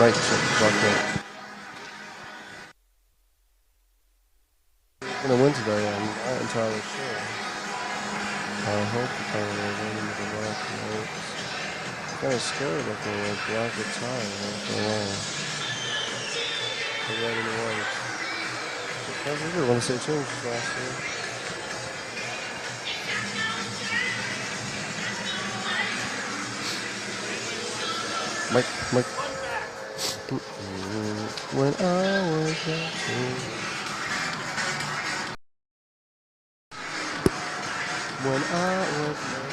mic check bucket. Gonna win today, I'm not entirely sure. I hope the Conard win with the black notes. Kind of scary looking with black attire, not gonna lie. The red and the white. Because we did want to say changes last year. Mike. When I was 19. When I was 19.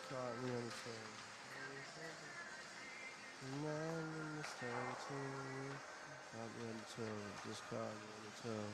Caught me on the train. And I'm in the statue. Caught me on the toe. Just caught me on the toe.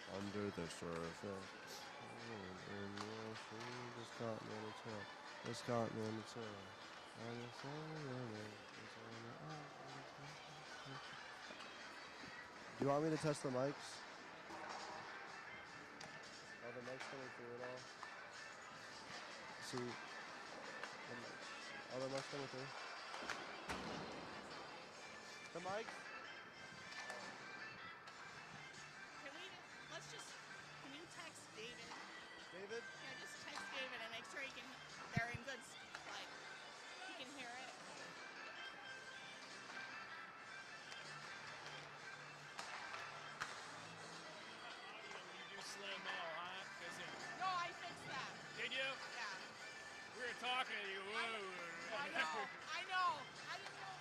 Under the surface. Just caught me on the toe. Just caught me on the toe. Do you want me to test the mics? Are the mics coming through at all? See, are the mics coming through? The mics? Can you text David? David? Yeah, just text David and make sure they're in good, like, he can hear it. You do slow mail, huh? No, I fixed that. Did you? Yeah. We were talking to you. Whoa. I know. I didn't know.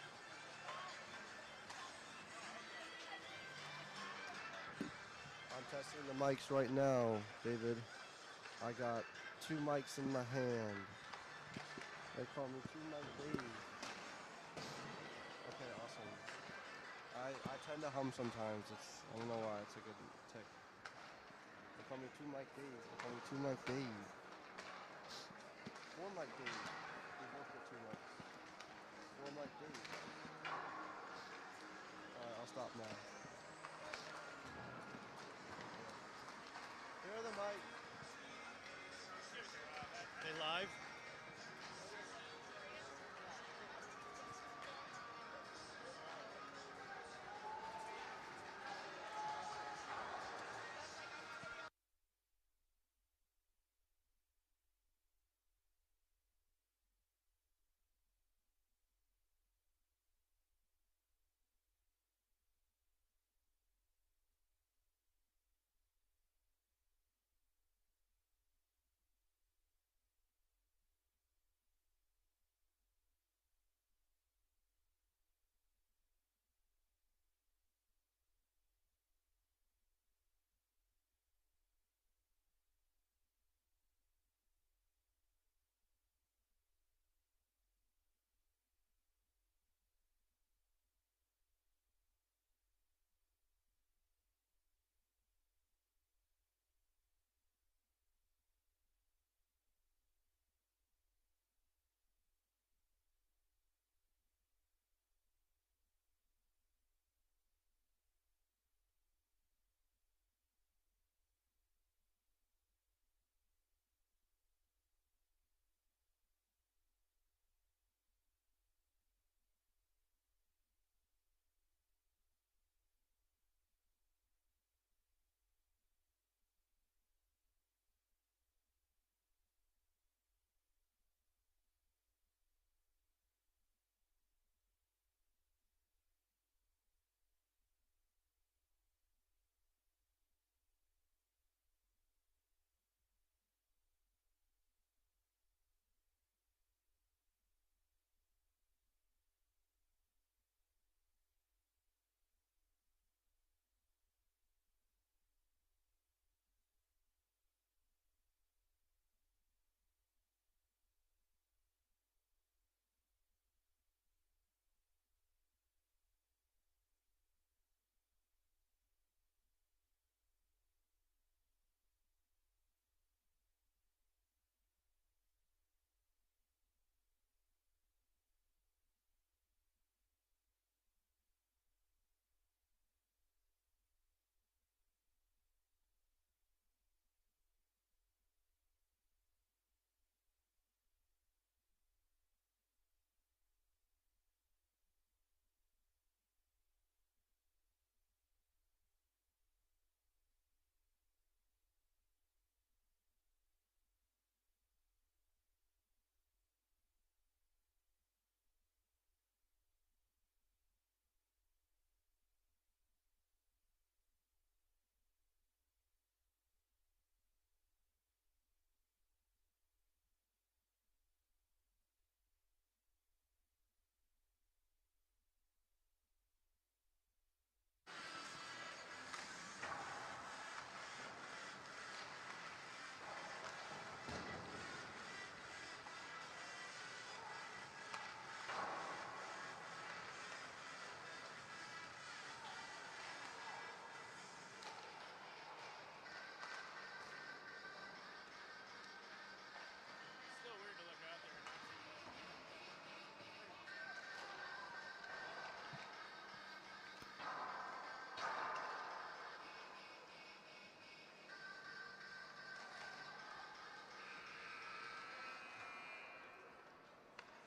I'm testing the mics right now, David. I got 2 mics in my hand. They call me 2 Mic Dave. Okay, awesome. I tend to hum sometimes. I don't know why. It's a good tick. They call me 2 Mic Dave. They call me 2 Mic Dave. 4 Mic Dave. We both get 2 mics. 4 Mic Dave. Alright, I'll stop now. Here are the mics. They live?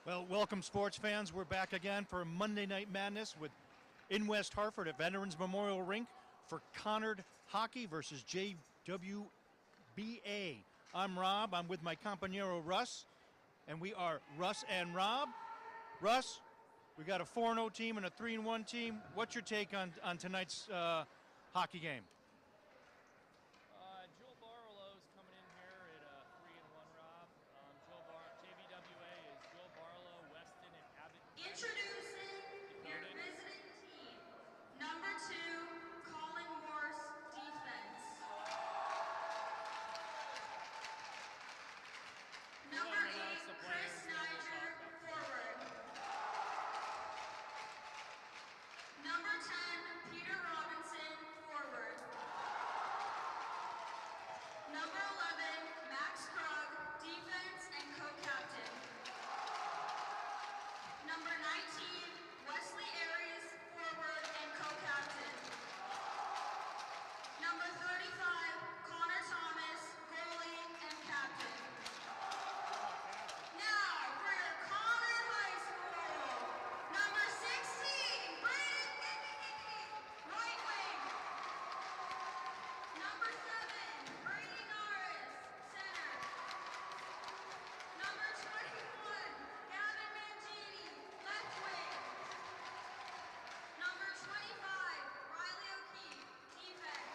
Well, welcome sports fans. We're back again for Monday Night Madness in West Hartford at Veterans Memorial Rink for Conard Hockey versus JBWA. I'm Rob. I'm with my compañero Russ, and we are Russ and Rob. Russ, we got a 4-0 team and a 3-1 team. What's your take on tonight's hockey game? Joel Barlow's coming in here at 3-1, Rob. JBWA is Joel Barlow, Weston, and Abbott. Introducing your visiting team. Number 2, Colin Morse, defense. Number 8, Chris Niger, forward. Number 10, Peter Robinson, forward. Number 11, Max Krug, defense and co-captain. Number 19, Wesley Aries, forward and co-captain. Number 35, Connor Thomas, goalie and captain. Now for your Conard High School, number 16, Brandon Kennedy, right wing. Number 7, Brady Norris, center. Number 21, Gavin Mangini, left wing. Number 25, Riley O'Keefe, defense.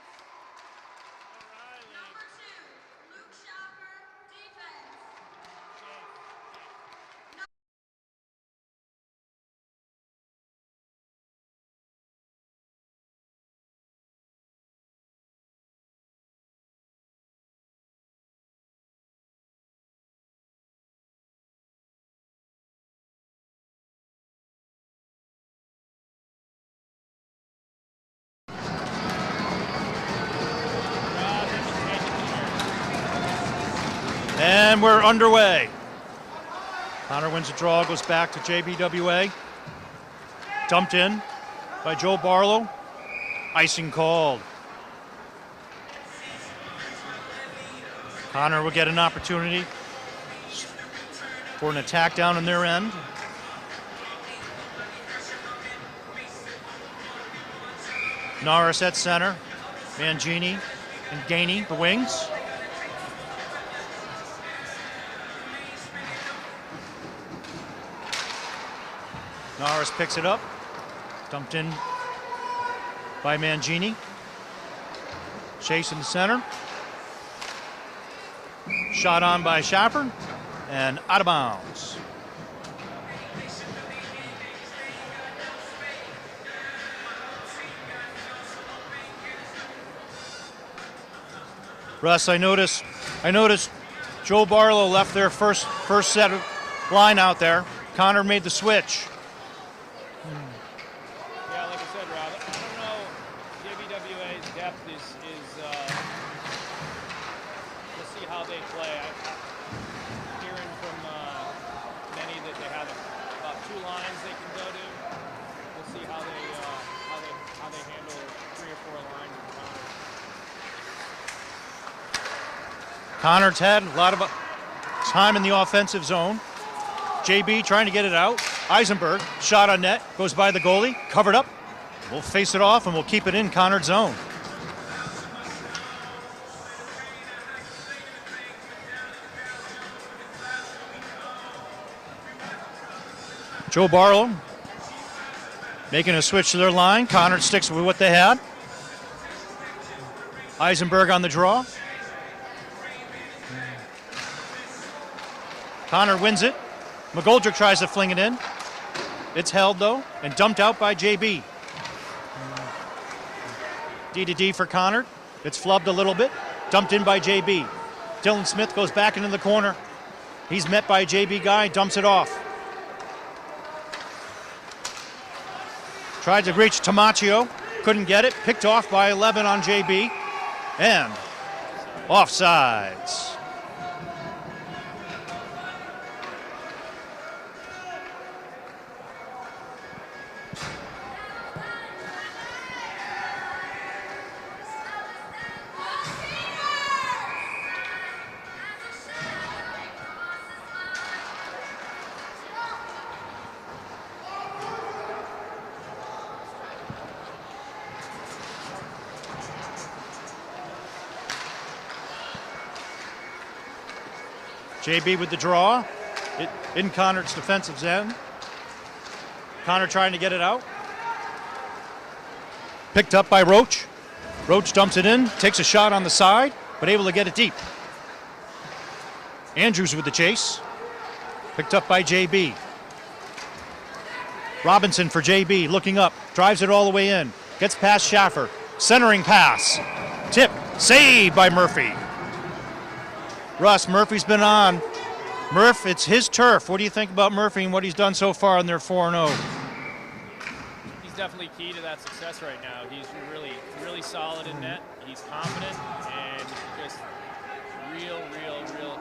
O'Reilly. Number 2, Luke Schaffer, defense. And we're underway. Connor wins the draw, goes back to JBWA. Dumped in by Joe Barlow. Icing called. Connor will get an opportunity for an attack down on their end. Norris at center. Mangini and Gainey, the wings. Norris picks it up. Dumped in by Mangini. Chase in the center. Shot on by Schaffer. And out of bounds. Russ, I noticed Joe Barlow left their first set of line out there. Connor made the switch. Yeah, like I said, Rob, I don't know. JBWA's depth is we'll see how they play. I'm hearing from many that they have about 2 lines they can go to. We'll see how they handle 3 or 4 lines with Connor. Connor's had a lot of time in the offensive zone. JB trying to get it out. Eisenberg, shot on net, goes by the goalie, covered up. We'll face it off and we'll keep it in Conard's zone. Joe Barlow making a switch to their line. Conard sticks with what they had. Eisenberg on the draw. Conard wins it. McGoldrick tries to fling it in. It's held, though, and dumped out by JB. D for Conard. It's flubbed a little bit. Dumped in by JB. Dylan Smith goes back into the corner. He's met by a JB guy, dumps it off. Tried to reach Tamaccio. Couldn't get it. Picked off by 11 on JB. And offsides. JB with the draw. In Conard's defensive end. Connard trying to get it out. Picked up by Roach. Roach dumps it in, takes a shot on the side, but able to get it deep. Andrews with the chase. Picked up by JB. Robinson for JB, looking up, drives it all the way in. Gets past Schaffer. Centering pass. Tip. Saved by Murphy. Russ, Murphy's been on. Murph, it's his turf. What do you think about Murphy and what he's done so far in their 4-0? He's definitely key to that success right now. He's really solid in net. He's confident and just real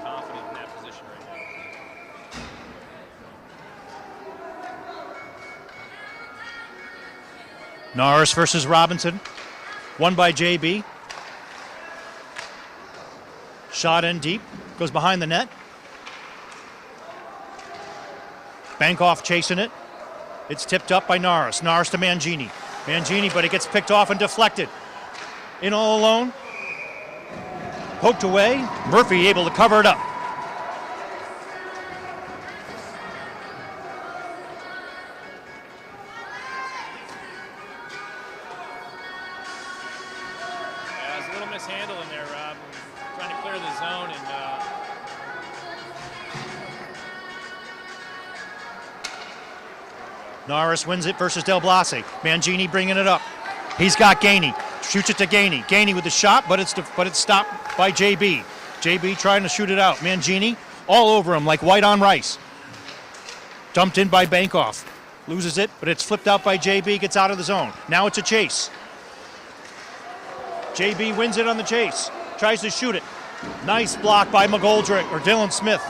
confident in that position right now. Norris versus Robinson. Won by JB. Shot in deep. Goes behind the net. Bankoff chasing it. It's tipped up by Norris. Norris to Mangini. Mangini, but it gets picked off and deflected. In all alone. Poked away. Murphy able to cover it up. Yeah, there's a little mishandle in there, Rob. Trying to clear the zone and Norris wins it versus Del Blase. Mangini bringing it up. He's got Gainey. Shoots it to Gainey. Gainey with the shot, but it's stopped by JB. JB trying to shoot it out. Mangini all over him like white on rice. Dumped in by Bankoff. Loses it, but it's flipped out by JB. Gets out of the zone. Now it's a chase. JB wins it on the chase. Tries to shoot it. Nice block by McGoldrick or Dylan Smith.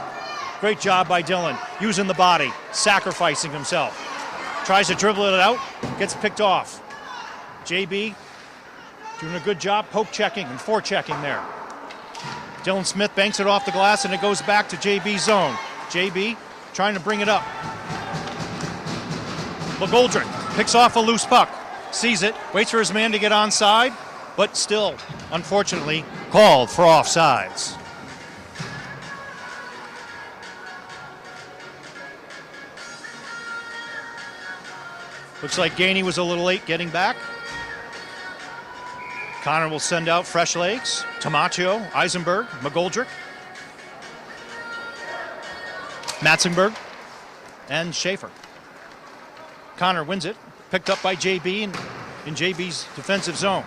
Great job by Dylan. Using the body. Sacrificing himself. Tries to dribble it out, gets picked off. JB doing a good job poke checking and forechecking there. Dylan Smith banks it off the glass and it goes back to JB's zone. JB trying to bring it up. McGoldrick picks off a loose puck, sees it, waits for his man to get onside, but still, unfortunately, called for offsides. Looks like Gainey was a little late getting back. Connor will send out fresh legs. Tamaccio, Eisenberg, McGoldrick, Matzenberg, and Schaefer. Connor wins it. Picked up by JB in JB's defensive zone.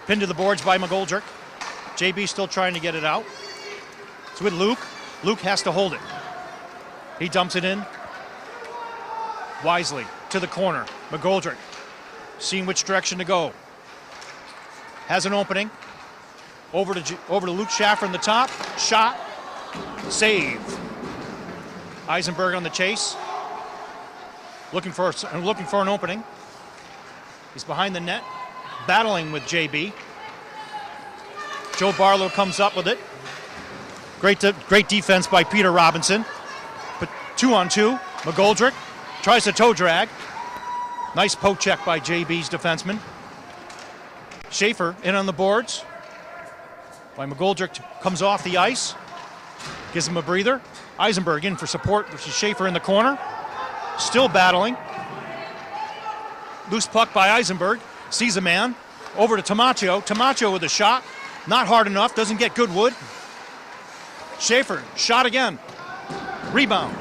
Pinned to the boards by McGoldrick. JB still trying to get it out. It's with Luke. Luke has to hold it. He dumps it in. Wisely to the corner. McGoldrick seeing which direction to go. Has an opening. Over to Luke Schaffer in the top. Shot. Save. Eisenberg on the chase. Looking for an opening. He's behind the net. Battling with JB. Joe Barlow comes up with it. Great defense by Peter Robinson. But 2-on-2. McGoldrick tries to toe drag. Nice poke check by JB's defenseman. Schaefer in on the boards. By McGoldrick comes off the ice. Gives him a breather. Eisenberg in for support versus Schaefer in the corner. Still battling. Loose puck by Eisenberg. Sees a man. Over to Tamaccio. Tamaccio with a shot. Not hard enough. Doesn't get good wood. Schaefer. Shot again. Rebound.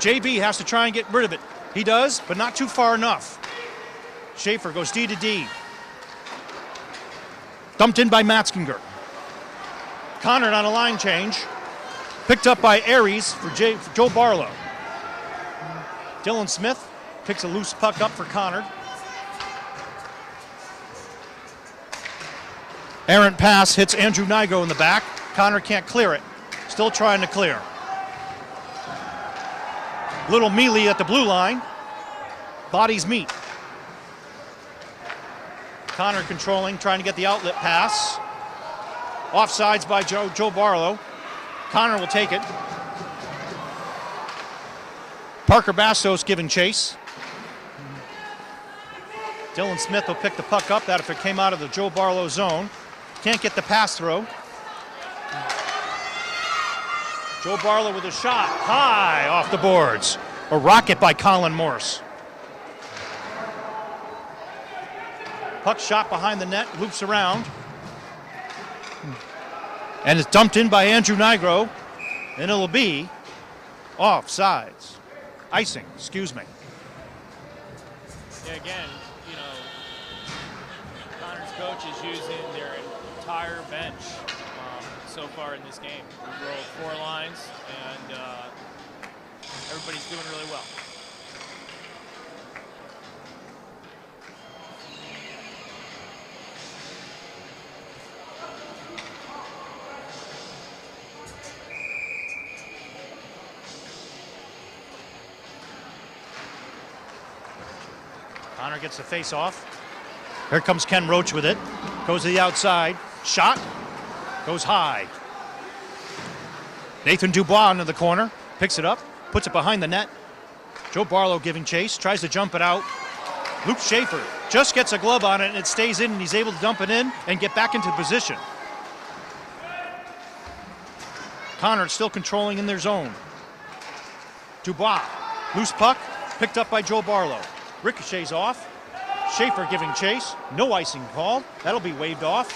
JB has to try and get rid of it. He does, but not too far enough. Schaefer goes D to D. Dumped in by Matskinger. Conard on a line change. Picked up by Aries for Joe Barlow. Dylan Smith picks a loose puck up for Conard. Errant pass hits Andrew Nigo in the back. Conard can't clear it. Still trying to clear. Little melee at the blue line. Bodies meet. Conard controlling, trying to get the outlet pass. Offsides by Joe Barlow. Conard will take it. Parker Bastos giving chase. Dylan Smith will pick the puck up. That if it came out of the Joe Barlow zone. Can't get the pass through. Joe Barlow with a shot, high off the boards. A rocket by Colin Morse. Puck shot behind the net, loops around. And it's dumped in by Andrew Nigro. And it'll be offsides. Icing, excuse me. Yeah, again, you know, Connor's coach is using their entire bench so far in this game. We rolled 4 lines, and everybody's doing really well. Connor gets the face off. Here comes Ken Roach with it. Goes to the outside. Shot. Goes high. Nathan Dubois into the corner. Picks it up. Puts it behind the net. Joe Barlow giving chase. Tries to jump it out. Luke Schaefer just gets a glove on it and it stays in and he's able to dump it in and get back into position. Conard still controlling in their zone. Dubois. Loose puck. Picked up by Joe Barlow. Ricochets off. Schaefer giving chase. No icing called. That'll be waved off.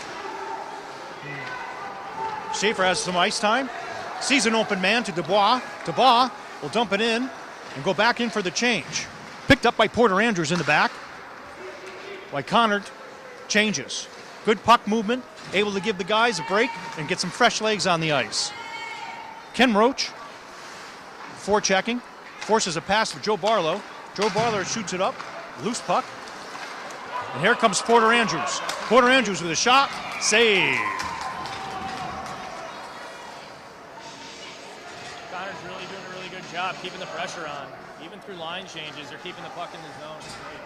Schaefer has some ice time. Sees an open man to Dubois. Dubois will dump it in and go back in for the change. Picked up by Porter Andrews in the back. While Conard changes. Good puck movement. Able to give the guys a break and get some fresh legs on the ice. Ken Roach, forechecking. Forces a pass for Joe Barlow. Joe Barlow shoots it up. Loose puck. And here comes Porter Andrews. Porter Andrews with a shot. Save. Connor's really doing a really good job keeping the pressure on. Even through line changes, they're keeping the puck in the zone. It's great.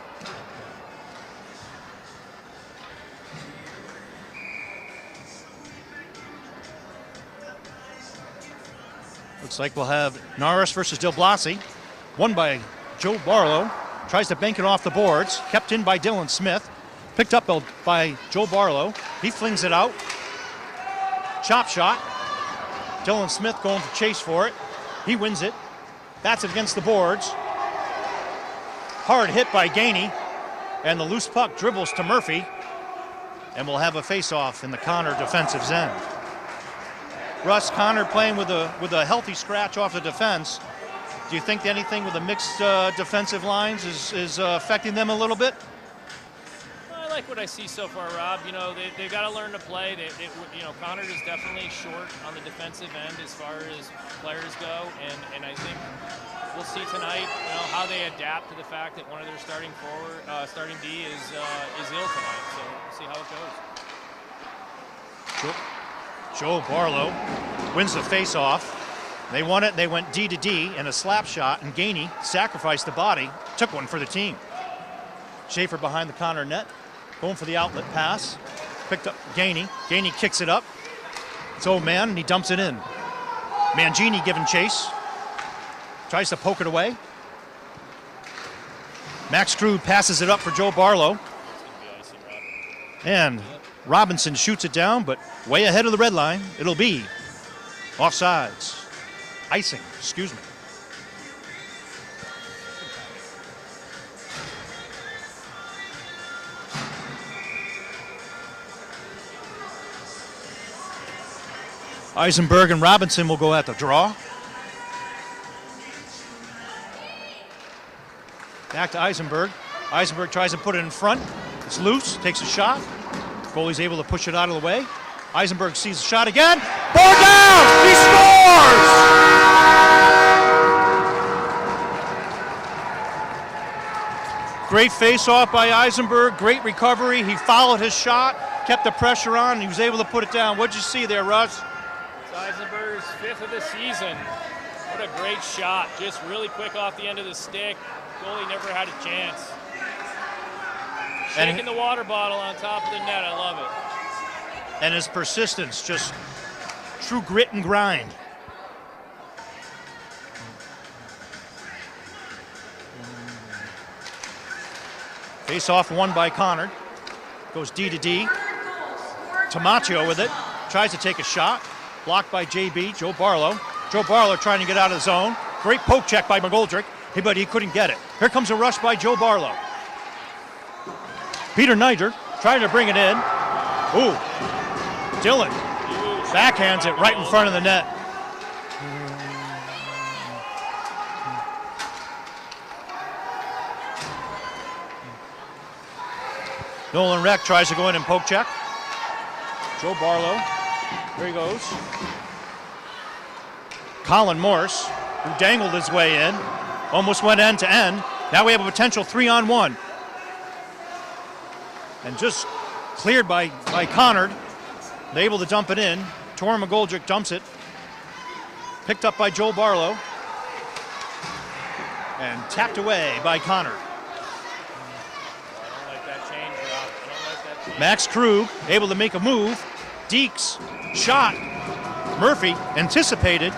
Looks like we'll have Norris versus Del Blasi. Won by Joe Barlow. Tries to bank it off the boards. Kept in by Dylan Smith. Picked up by Joe Barlow. He flings it out. Chop shot. Dylan Smith going to chase for it. He wins it. Bats it against the boards. Hard hit by Gainey. And the loose puck dribbles to Murphy. And we'll have a face-off in the Connor defensive end. Russ, Connor playing with a healthy scratch off the defense. Do you think anything with the mixed defensive lines is affecting them a little bit? I like what I see so far, Rob. You know, they've got to learn to play. You know, Conard is definitely short on the defensive end as far as players go, and I think we'll see tonight, you know, how they adapt to the fact that one of their starting D is ill tonight. So we'll see how it goes. Joe Barlow wins the face-off. They won it. They went D to D and a slap shot, and Gainey sacrificed the body, took one for the team. Schaefer behind the Connor net, going for the outlet pass. Picked up Gainey. Gainey kicks it up. It's old man, and he dumps it in. Mangini giving chase. Tries to poke it away. Max Krug passes it up for Joe Barlow. And Robinson shoots it down, but way ahead of the red line. It'll be offsides. Icing, excuse me. Eisenberg and Robinson will go at the draw. Back to Eisenberg. Eisenberg tries to put it in front. It's loose, takes a shot. Goalie's able to push it out of the way. Eisenberg sees the shot again. Ball down! He scores! Great face-off by Eisenberg. Great recovery. He followed his shot, kept the pressure on, and he was able to put it down. What'd you see there, Russ? It's Eisenberg's 5th of the season. What a great shot. Just really quick off the end of the stick. Goalie never had a chance. Shaking the water bottle on top of the net. I love it. And his persistence, just true grit and grind. Face off won by Conard. Goes D to D. Tamaccio with it. Tries to take a shot. Blocked by JB, Joe Barlow. Joe Barlow trying to get out of the zone. Great poke check by McGoldrick, but he couldn't get it. Here comes a rush by Joe Barlow. Peter Niger trying to bring it in. Ooh, Dillon backhands it right in front of the net. Nolan Reck tries to go in and poke check. Joe Barlow, there he goes. Colin Morse, who dangled his way in, almost went end to end. Now we have a potential 3-on-1. And just cleared by Connard. They're able to dump it in. Tor McGoldrick dumps it. Picked up by Joe Barlow. And tapped away by Connard. Max Krug able to make a move. Deeks shot. Murphy anticipated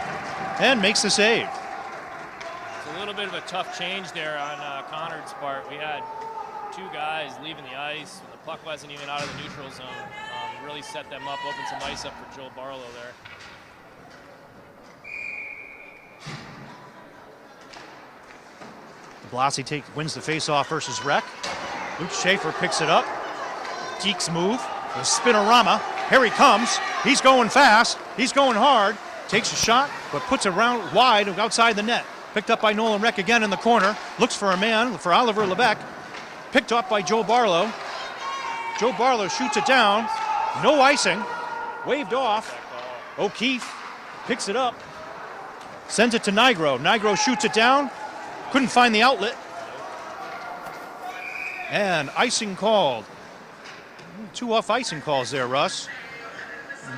and makes the save. It's a little bit of a tough change there on Conard's part. We had two guys leaving the ice. The puck wasn't even out of the neutral zone. Really set them up, opened some ice up for Joe Barlow there. Blassie wins the face-off versus Reck. Luke Schaefer picks it up. Deeks move, the spinorama. Here he comes. He's going fast. He's going hard. Takes a shot, but puts it around wide outside the net. Picked up by Nolan Reck again in the corner. Looks for a man for Oliver Lebec. Picked up by Joe Barlow. Joe Barlow shoots it down. No icing. Waved off. O'Keefe picks it up. Sends it to Nigro. Nigro shoots it down. Couldn't find the outlet. And icing called. 2 off icing calls there, Russ.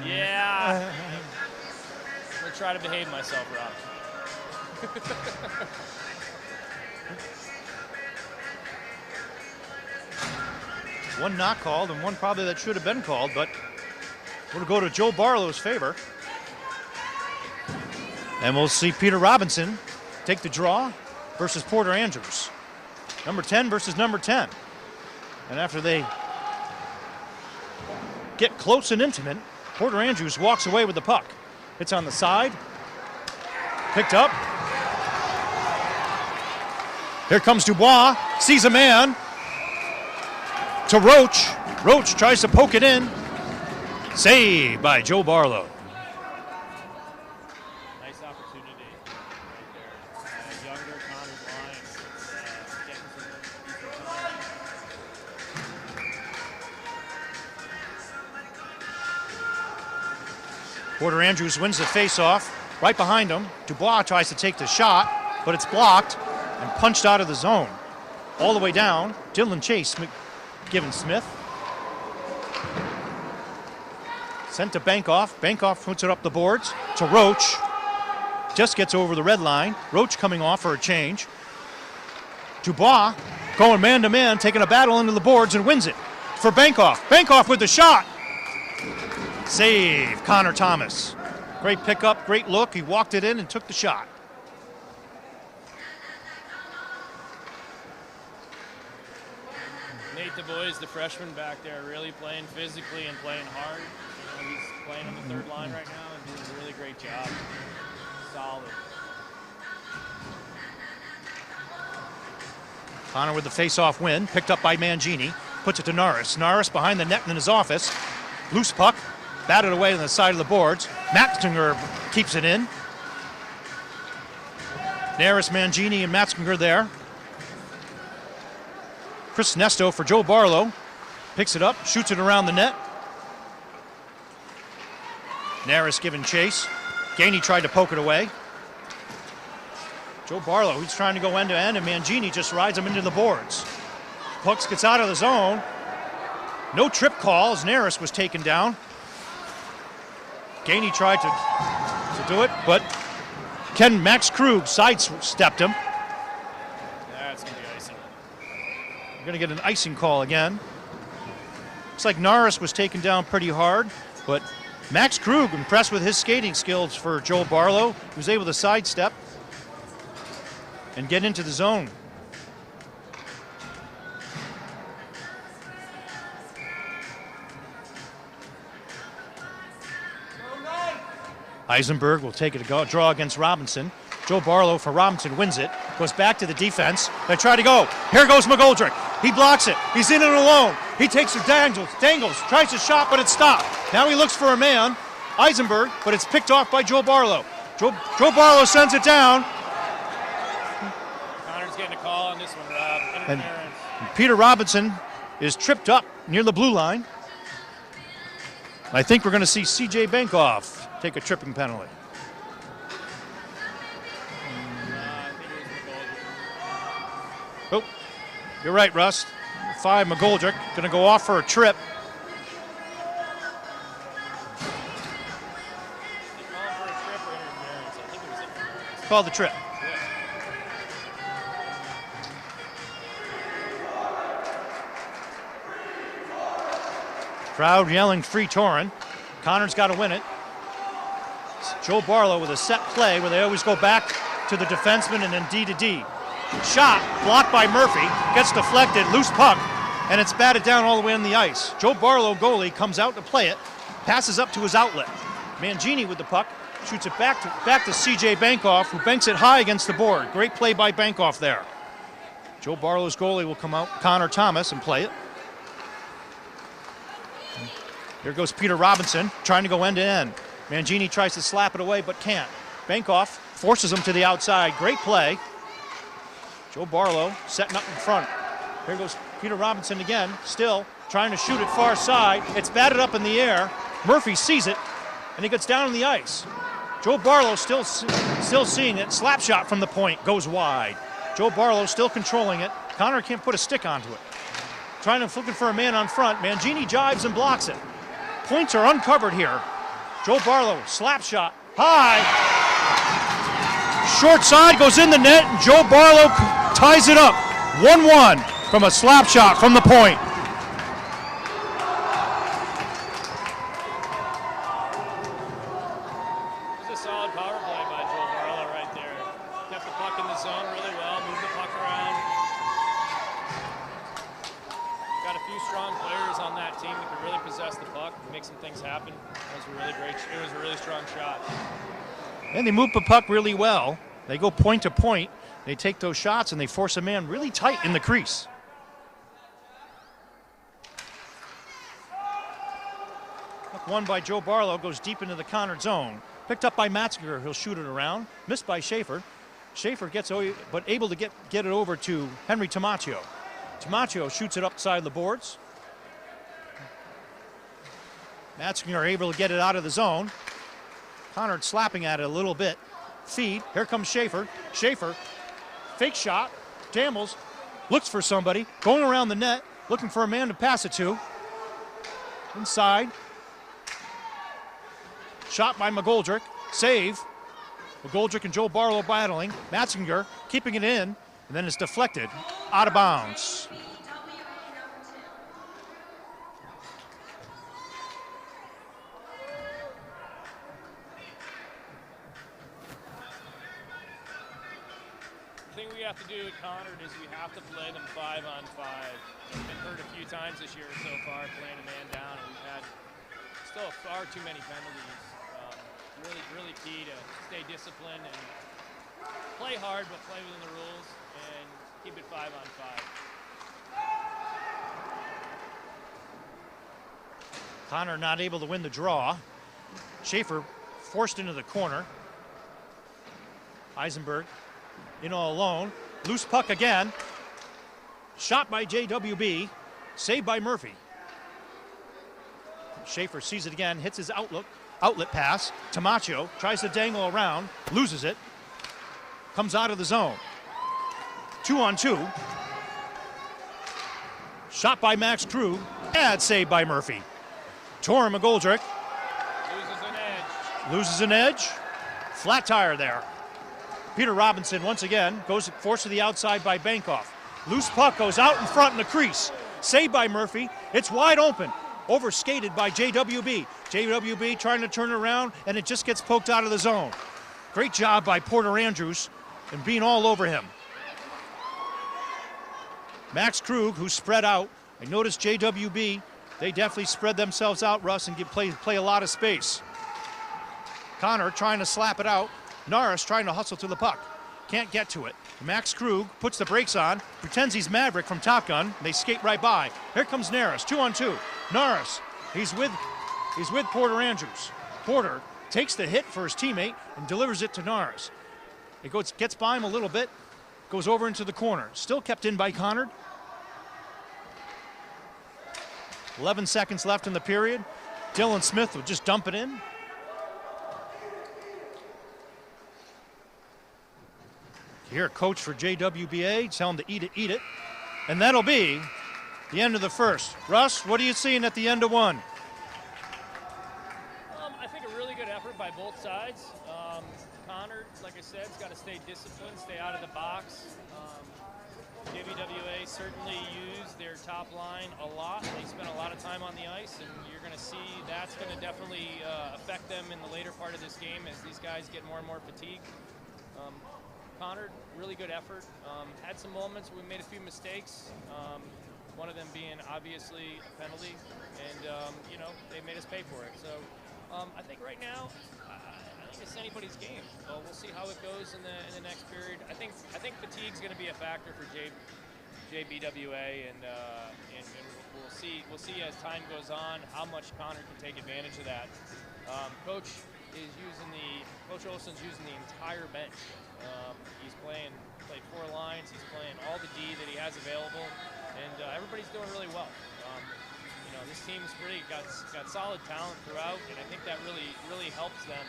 Yeah. I'm going to try to behave myself, Rob. One not called and one probably that should have been called, but we'll go to Joe Barlow's favor. And we'll see Peter Robinson take the draw versus Porter Andrews. Number 10 versus number 10. And after they get close and intimate, Porter Andrews walks away with the puck. It's on the side. Picked up. Here comes Dubois. Sees a man. To Roach. Roach tries to poke it in. Saved by Joe Barlow. Nice opportunity right there. Younger Conard line. Getting some Porter Andrews wins the face-off. Right behind him, Dubois tries to take the shot, but it's blocked and punched out of the zone. All the way down, Dylan Chase giving Smith. Sent to Bankoff. Bankoff puts it up the boards to Roach. Just gets over the red line. Roach coming off for a change. Dubois going man-to-man, taking a battle into the boards and wins it for Bankoff. Bankoff with the shot. Save, Connor Thomas. Great pickup, great look. He walked it in and took the shot. Nate DuBois, the freshman back there, really playing physically and playing hard. You know, he's playing on the third line right now and doing a really great job. Solid. Connor with the face-off win, picked up by Mangini. Puts it to Norris. Norris behind the net in his office. Loose puck. Batted away on the side of the boards. Matzinger keeps it in. Naris, Mangini, and Matzinger there. Chris Nesto for Joe Barlow. Picks it up, shoots it around the net. Naris giving chase. Gainey tried to poke it away. Joe Barlow, he's trying to go end to end, and Mangini just rides him into the boards. Pucks gets out of the zone. No trip call as Naris was taken down. Gainey tried to do it, but Max Krug sidestepped him. That's going to be icing. We're going to get an icing call again. Looks like Norris was taken down pretty hard, but Max Krug, impressed with his skating skills for Joe Barlow, he was able to sidestep and get into the zone. Eisenberg will take it a draw against Robinson. Joe Barlow for Robinson wins it. Goes back to the defense. They try to go. Here goes McGoldrick. He blocks it. He's in it alone. He takes it, dangles, tries to shot, but it's stopped. Now he looks for a man, Eisenberg, but it's picked off by Joe Barlow. Joe Barlow sends it down. Conard's getting a call on this one, Rob. Interference. And Peter Robinson is tripped up near the blue line. I think we're going to see C.J. Bankoff take a tripping penalty. Oh, you're right, Russ. 5, McGoldrick, going to go off for a trip. Call the trip. Crowd yelling free Torrin. Conard's got to win it. Joe Barlow with a set play where they always go back to the defenseman and then D to D. Shot blocked by Murphy, gets deflected, loose puck, and it's batted down all the way on the ice. Joe Barlow, goalie, comes out to play it, passes up to his outlet. Mangini with the puck, shoots it back to C.J. Bankoff, who banks it high against the board. Great play by Bankoff there. Joe Barlow's goalie will come out, Connor Thomas, and play it. Here goes Peter Robinson, trying to go end to end. Mangini tries to slap it away, but can't. Bankoff forces him to the outside. Great play. Joe Barlow setting up in front. Here goes Peter Robinson again, still trying to shoot it far side. It's batted up in the air. Murphy sees it, and he gets down on the ice. Joe Barlow still seeing it. Slap shot from the point goes wide. Joe Barlow still controlling it. Connor can't put a stick onto it. Looking for a man on front. Mangini jives and blocks it. Points are uncovered here. Joe Barlow, slap shot, high. Short side goes in the net, and Joe Barlow ties it up. 1-1 from a slap shot from the point. It was a solid power play by Joe Barlow right there. Kept the puck in the zone really well, moved the puck around. Got a few strong players on that team that could really possess the puck and make some things happen. It was a really strong shot. And they move the puck really well. They go point to point. They take those shots and they force a man really tight in the crease. Puck won by Joe Barlow, goes deep into the Conard zone. Picked up by Matzinger, he'll shoot it around. Missed by Schaefer. Schaefer gets but able to get it over to Henry Tamaccio. Tamaccio shoots it upside the boards. Matzinger able to get it out of the zone. Conard slapping at it a little bit. Feed. Here comes Schaefer. Schaefer, fake shot. Dambles, looks for somebody. Going around the net, looking for a man to pass it to. Inside. Shot by McGoldrick. Save. McGoldrick and Joe Barlow battling. Matzinger keeping it in, and then it's deflected. Out of bounds. The thing we have to do at Conard is we have to play them 5-on-5. We've been hurt a few times this year so far playing a man down, and we've had still far too many penalties. Really key to stay disciplined and play hard, but play within the rules and keep it 5-on-5. Conard not able to win the draw. Schaefer forced into the corner. Eisenberg in all alone. Loose puck again. Shot by JWB. Saved by Murphy. Schaefer sees it again, hits his outlet pass. Tamaccio tries to dangle around, loses it. Comes out of the zone. 2-on-2. Shot by Max Krug. Bad save by Murphy. Torrin McGoldrick. Loses an edge. Flat tire there. Peter Robinson once again goes forced to the outside by Bankoff. Loose puck goes out in front in the crease. Saved by Murphy. It's wide open. Overskated by JWB. JWB trying to turn it around, and it just gets poked out of the zone. Great job by Porter Andrews and being all over him. Max Krug, who's spread out. I noticed JWB, they definitely spread themselves out, Russ, and play a lot of space. Connor trying to slap it out. Norris trying to hustle to the puck. Can't get to it. Max Krug puts the brakes on, pretends he's Maverick from Top Gun. They skate right by. Here comes Norris, 2-on-2. Norris, he's with Porter Andrews. Porter takes the hit for his teammate and delivers it to Norris. It gets by him a little bit, goes over into the corner. Still kept in by Conard. 11 seconds left in the period. Dylan Smith will just dump it in. Here, coach for JWBA, tell him to eat it. And that'll be the end of the first. Russ, what are you seeing at the end of one? I think a really good effort by both sides. Conard, like I said, has got to stay disciplined, stay out of the box. JBWA certainly used their top line a lot. They spent a lot of time on the ice, and you're going to see that's going to definitely affect them in the later part of this game as these guys get more and more fatigued. Conard, really good effort. Had some moments where we made a few mistakes. One of them being obviously a penalty, and you know, they made us pay for it. So I think right now, I think it's anybody's game. We'll see how it goes in the next period. I think fatigue's going to be a factor for JBWA, and we'll see as time goes on how much Conard can take advantage of that. Coach Olson's using the entire bench. He's played 4 lines. He's playing all the D that he has available, and everybody's doing really well. You know, this team's really got solid talent throughout, and I think that really helps them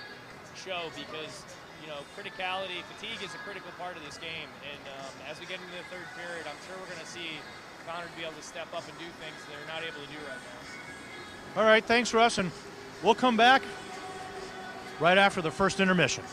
show, because you know, criticality, fatigue is a critical part of this game, and as we get into the third period, I'm sure we're going to see Conard be able to step up and do things they're not able to do right now. All right, thanks, Russ, and we'll come back right after the first intermission.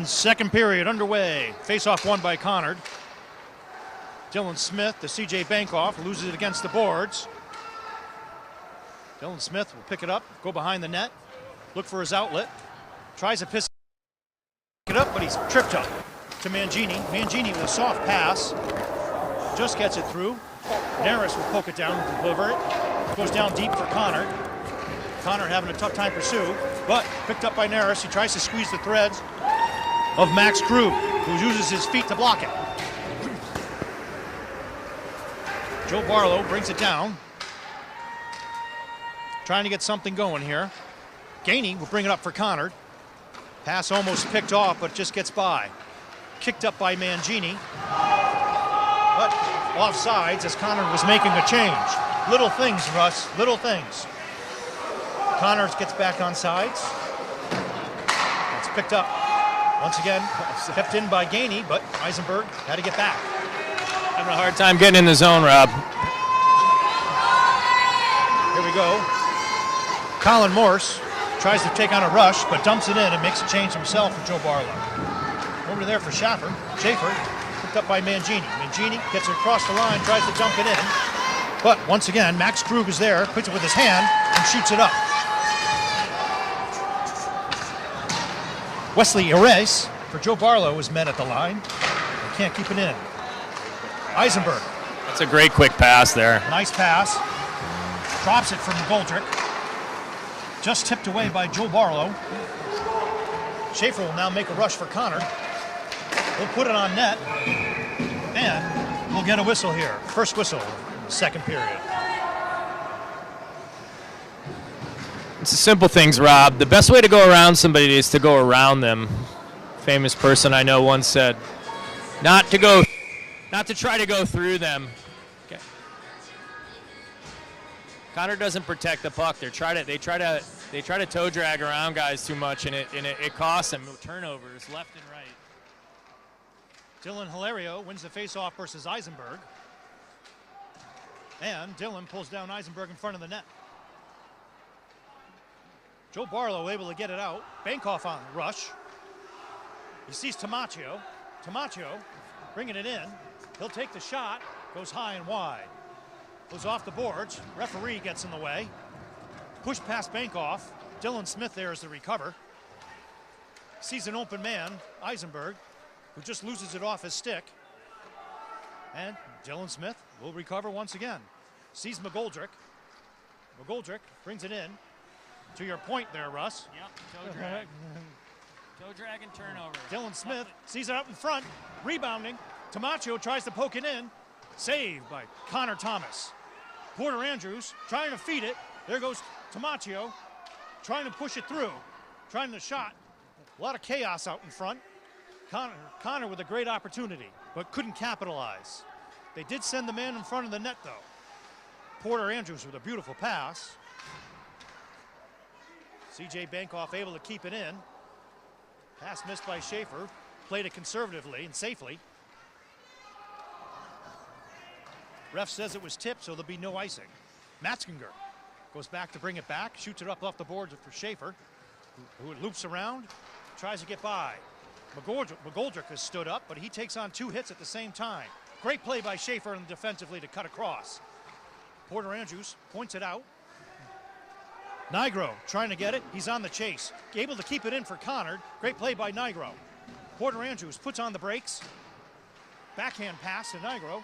And second period underway. Face-off won by Conard. Dylan Smith, the CJ Bankoff, loses it against the boards. Dylan Smith will pick it up, go behind the net, look for his outlet. Tries to pick it up, but he's tripped up to Mangini. Mangini with a soft pass. Just gets it through. Naris will poke it down and deliver it. Goes down deep for Conard. Conard having a tough time pursue, but picked up by Naris. He tries to squeeze the threads of Max Krug, who uses his feet to block it. Joe Barlow brings it down. Trying to get something going here. Gainey will bring it up for Conard. Pass almost picked off, but just gets by. Kicked up by Mangini. But offsides as Conard was making a change. Little things, Russ, little things. Conard gets back on sides. It's picked up. Once again, kept in by Gainey, but Eisenberg had to get back. Having a hard time getting in the zone, Rob. Here we go. Colin Morse tries to take on a rush, but dumps it in and makes a change himself for Joe Barlow. Over there for Schaefer. Picked up by Mangini. Mangini gets it across the line, tries to dunk it in. But once again, Max Krug is there, puts it with his hand, and shoots it up. Wesley Erez for Joe Barlow is met at the line. They can't keep it in. Eisenberg. That's a great quick pass there. Nice pass. Drops it from Goldrick. Just tipped away by Joe Barlow. Schaefer will now make a rush for Conard. He'll put it on net. And we'll get a whistle here. First whistle in the second period. It's the simple things, Rob. The best way to go around somebody is to go around them. Famous person I know once said, not to try to go through them. Okay. Conard doesn't protect the puck. They try to toe drag around guys too much, and it costs them turnovers left and right. Dylan Hilario wins the faceoff versus Eisenberg. And Dylan pulls down Eisenberg in front of the net. Joe Barlow able to get it out. Bankoff on the rush. He sees Tamaccio. Tamaccio bringing it in. He'll take the shot. Goes high and wide. Goes off the boards. Referee gets in the way. Push past Bankoff. Dylan Smith there is the recover. Sees an open man, Eisenberg, who just loses it off his stick. And Dylan Smith will recover once again. Sees McGoldrick. McGoldrick brings it in. To your point there, Russ. Yep, toe drag. Toe drag and turnover. Dylan Smith sees it up in front. Rebounding. Tamaccio tries to poke it in. Saved by Connor Thomas. Porter Andrews trying to feed it. There goes Tamaccio trying to push it through. Trying the shot. A lot of chaos out in front. Connor with a great opportunity, but couldn't capitalize. They did send the man in front of the net, though. Porter Andrews with a beautiful pass. CJ Bankoff able to keep it in. Pass missed by Schaefer. Played it conservatively and safely. Ref says it was tipped, so there'll be no icing. Matskinger goes back to bring it back. Shoots it up off the boards for Schaefer, who loops around, tries to get by. McGoldrick has stood up, but he takes on two hits at the same time. Great play by Schaefer and defensively to cut across. Porter Andrews points it out. Nigro trying to get it. He's on the chase. Able to keep it in for Conard. Great play by Nigro. Porter Andrews puts on the brakes. Backhand pass to Nigro.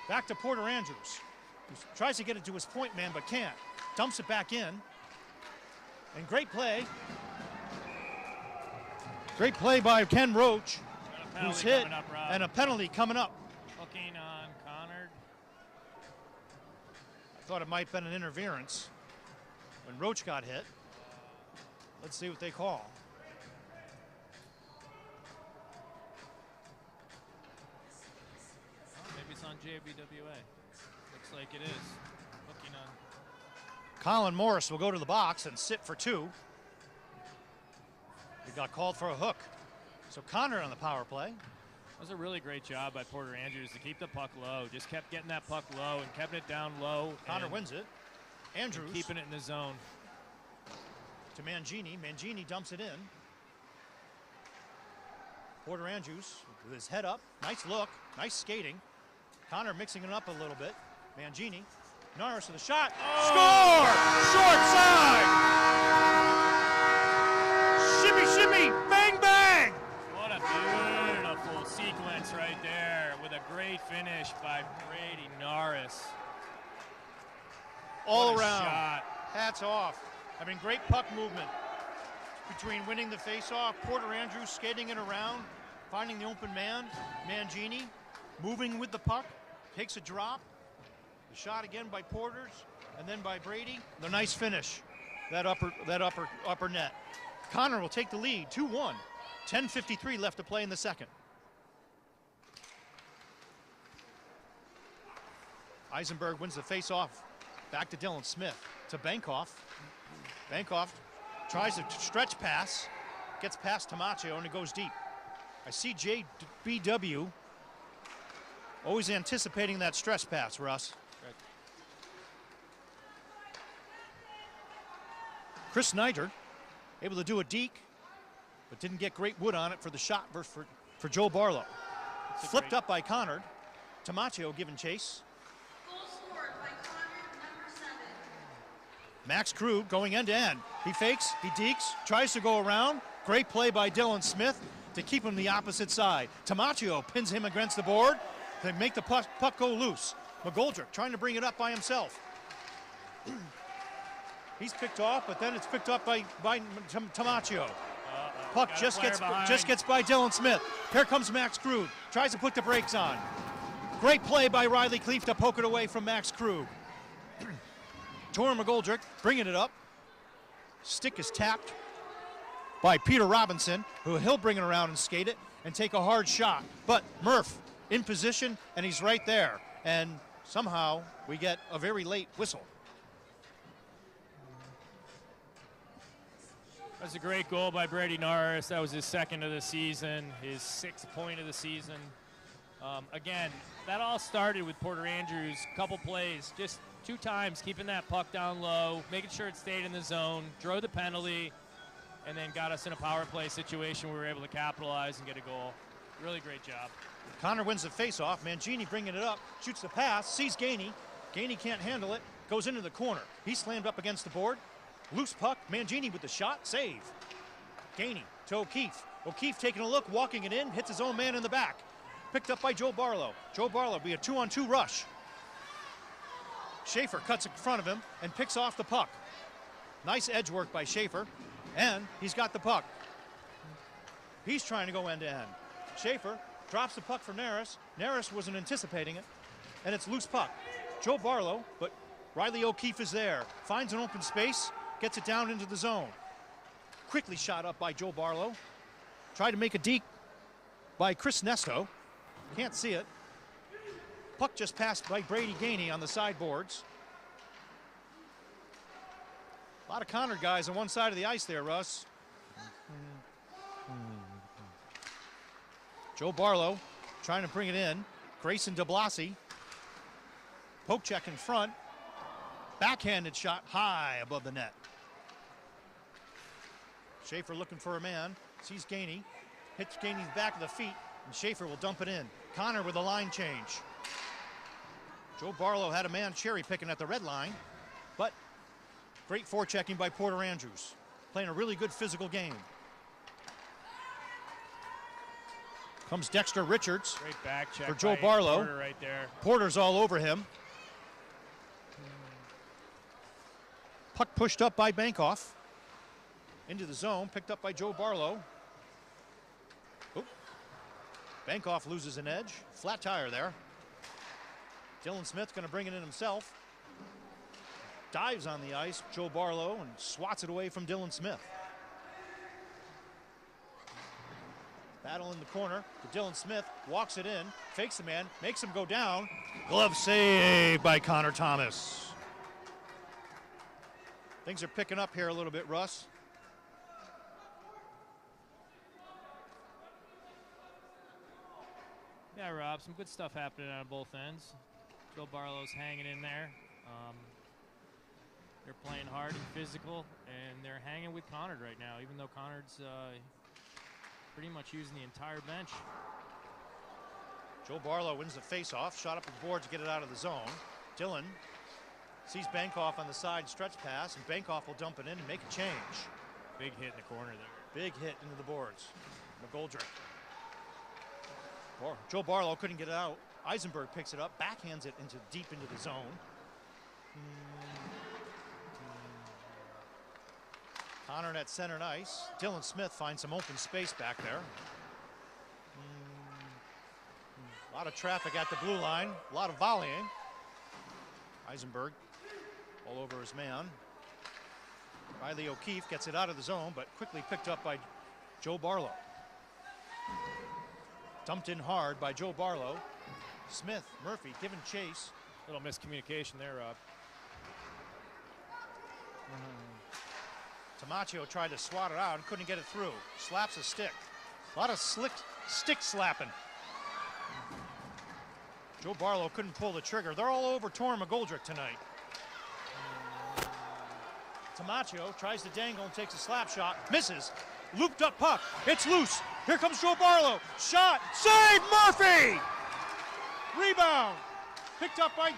Back to Porter Andrews. He tries to get it to his point man, but can't. Dumps it back in. And great play. Great play by Ken Roach, who's hit, and a penalty coming up. Hooking on Conard. I thought it might have been an interference when Roach got hit. Let's see what they call. Well, maybe it's on JBWA. Looks like it is. Hooking on. Colin Morris will go to the box and sit for two. He got called for a hook. So Connor on the power play. That was a really great job by Porter Andrews to keep the puck low. Just kept getting that puck low and kept it down low. Connor wins it. Andrews keeping it in the zone. To Mangini. Mangini dumps it in. Porter Andrews with his head up. Nice look. Nice skating. Connor mixing it up a little bit. Mangini. Norris with a shot. Score! Short side! Shimmy, shimmy, bang, bang! What a beautiful sequence right there with a great finish by Brady Norris. All What a around. shot. Hats off. I mean, great puck movement between winning the faceoff, Porter Andrews skating it around, finding the open man, Mangini moving with the puck, takes a drop. The shot again by Porters, and then by Brady. The nice finish, that upper net. Connor will take the lead, 2-1. 10:53 left to play in the second. Eisenberg wins the faceoff. Back to Dylan Smith, to Bankoff. Bankoff tries a stretch pass, gets past Tamaccio, and it goes deep. I see JBW always anticipating that stretch pass, Russ. Chris Snyder able to do a deke, but didn't get great wood on it for the shot for Joe Barlow. Flipped up by Conard. Tamaccio giving chase. Goal scored by Conard, number 7. Max Krug going end to end. He fakes, he dekes, tries to go around. Great play by Dylan Smith to keep him the opposite side. Tamaccio pins him against the board to make the puck go loose. McGoldrick trying to bring it up by himself. He's picked off, but then it's picked up by Tamaccio. Puck just gets by Dylan Smith. Here comes Max Krug. Tries to put the brakes on. Great play by Riley Cleef to poke it away from Max Krug. Torrin McGoldrick bringing it up. Stick is tapped by Peter Robinson, who he'll bring it around and skate it and take a hard shot. But Murph in position, and he's right there. And somehow we get a very late whistle. That's a great goal by Brady Norris. That was his second of the season, his 6th point of the season. Again, that all started with Porter Andrews, couple plays, just 2 times keeping that puck down low, making sure it stayed in the zone, drove the penalty, and then got us in a power play situation where we were able to capitalize and get a goal. Really great job. Connor wins the faceoff. Mangini bringing it up, shoots the pass, sees Gainey. Gainey can't handle it, goes into the corner. He's slammed up against the board. Loose puck, Mangini with the shot, save. Gainey to O'Keefe. O'Keefe taking a look, walking it in, hits his own man in the back. Picked up by Joe Barlow. Joe Barlow be a 2-on-2 rush. Schaefer cuts in front of him and picks off the puck. Nice edge work by Schaefer, and he's got the puck. He's trying to go end to end. Schaefer drops the puck for Naris. Naris wasn't anticipating it, and it's loose puck. Joe Barlow, but Riley O'Keefe is there. Finds an open space, gets it down into the zone. Quickly shot up by Joe Barlow. Tried to make a deke by Chris Nesto. Can't see it. Puck just passed by Brady Gainey on the sideboards. A lot of Conard guys on one side of the ice there, Russ. Joe Barlow trying to bring it in. Grayson DeBlasi. Poke check in front. Backhanded shot high above the net. Schaefer looking for a man. Sees Gainey. Hits Gainey's back of the feet, and Schaefer will dump it in. Connor with a line change. Joe Barlow had a man cherry picking at the red line, but great forechecking by Porter Andrews. Playing a really good physical game. Comes Dexter Richards. Great back check for Joe by Barlow. Porter right there. Porter's all over him. Puck pushed up by Bankoff. Into the zone, picked up by Joe Barlow. Oop. Bankoff loses an edge. Flat tire there. Dylan Smith's going to bring it in himself. Dives on the ice, Joe Barlow, and swats it away from Dylan Smith. Battle in the corner to Dylan Smith, walks it in, fakes the man, makes him go down. Glove save by Connor Thomas. Things are picking up here a little bit, Russ. Yeah, Rob, some good stuff happening on both ends. Joe Barlow's hanging in there. They're playing hard and physical, and they're hanging with Conard right now, even though Conard's pretty much using the entire bench. Joe Barlow wins the face-off, shot up the board to get it out of the zone. Dillon sees Bankoff on the side, stretch pass, and Bankoff will dump it in and make a change. Big hit in the corner there. Big hit into the boards. McGoldrick. Joe Barlow couldn't get it out. Eisenberg picks it up, backhands it deep into the zone. Conard at center ice. Dylan Smith finds some open space back there. A lot of traffic at the blue line, a lot of volleying. Eisenberg all over his man. Riley O'Keefe gets it out of the zone, but quickly picked up by Joe Barlow. Dumped in hard by Joe Barlow. Smith, Murphy giving chase. Little miscommunication there, Rob. Tamaccio tried to swat it out and couldn't get it through. Slaps a stick. A lot of slick stick slapping. Joe Barlow couldn't pull the trigger. They're all over Torrin McGoldrick tonight. Tamaccio tries to dangle and takes a slap shot. Misses. Looped up puck. It's loose. Here comes Joe Barlow. Shot. Save Murphy! Rebound. Picked up by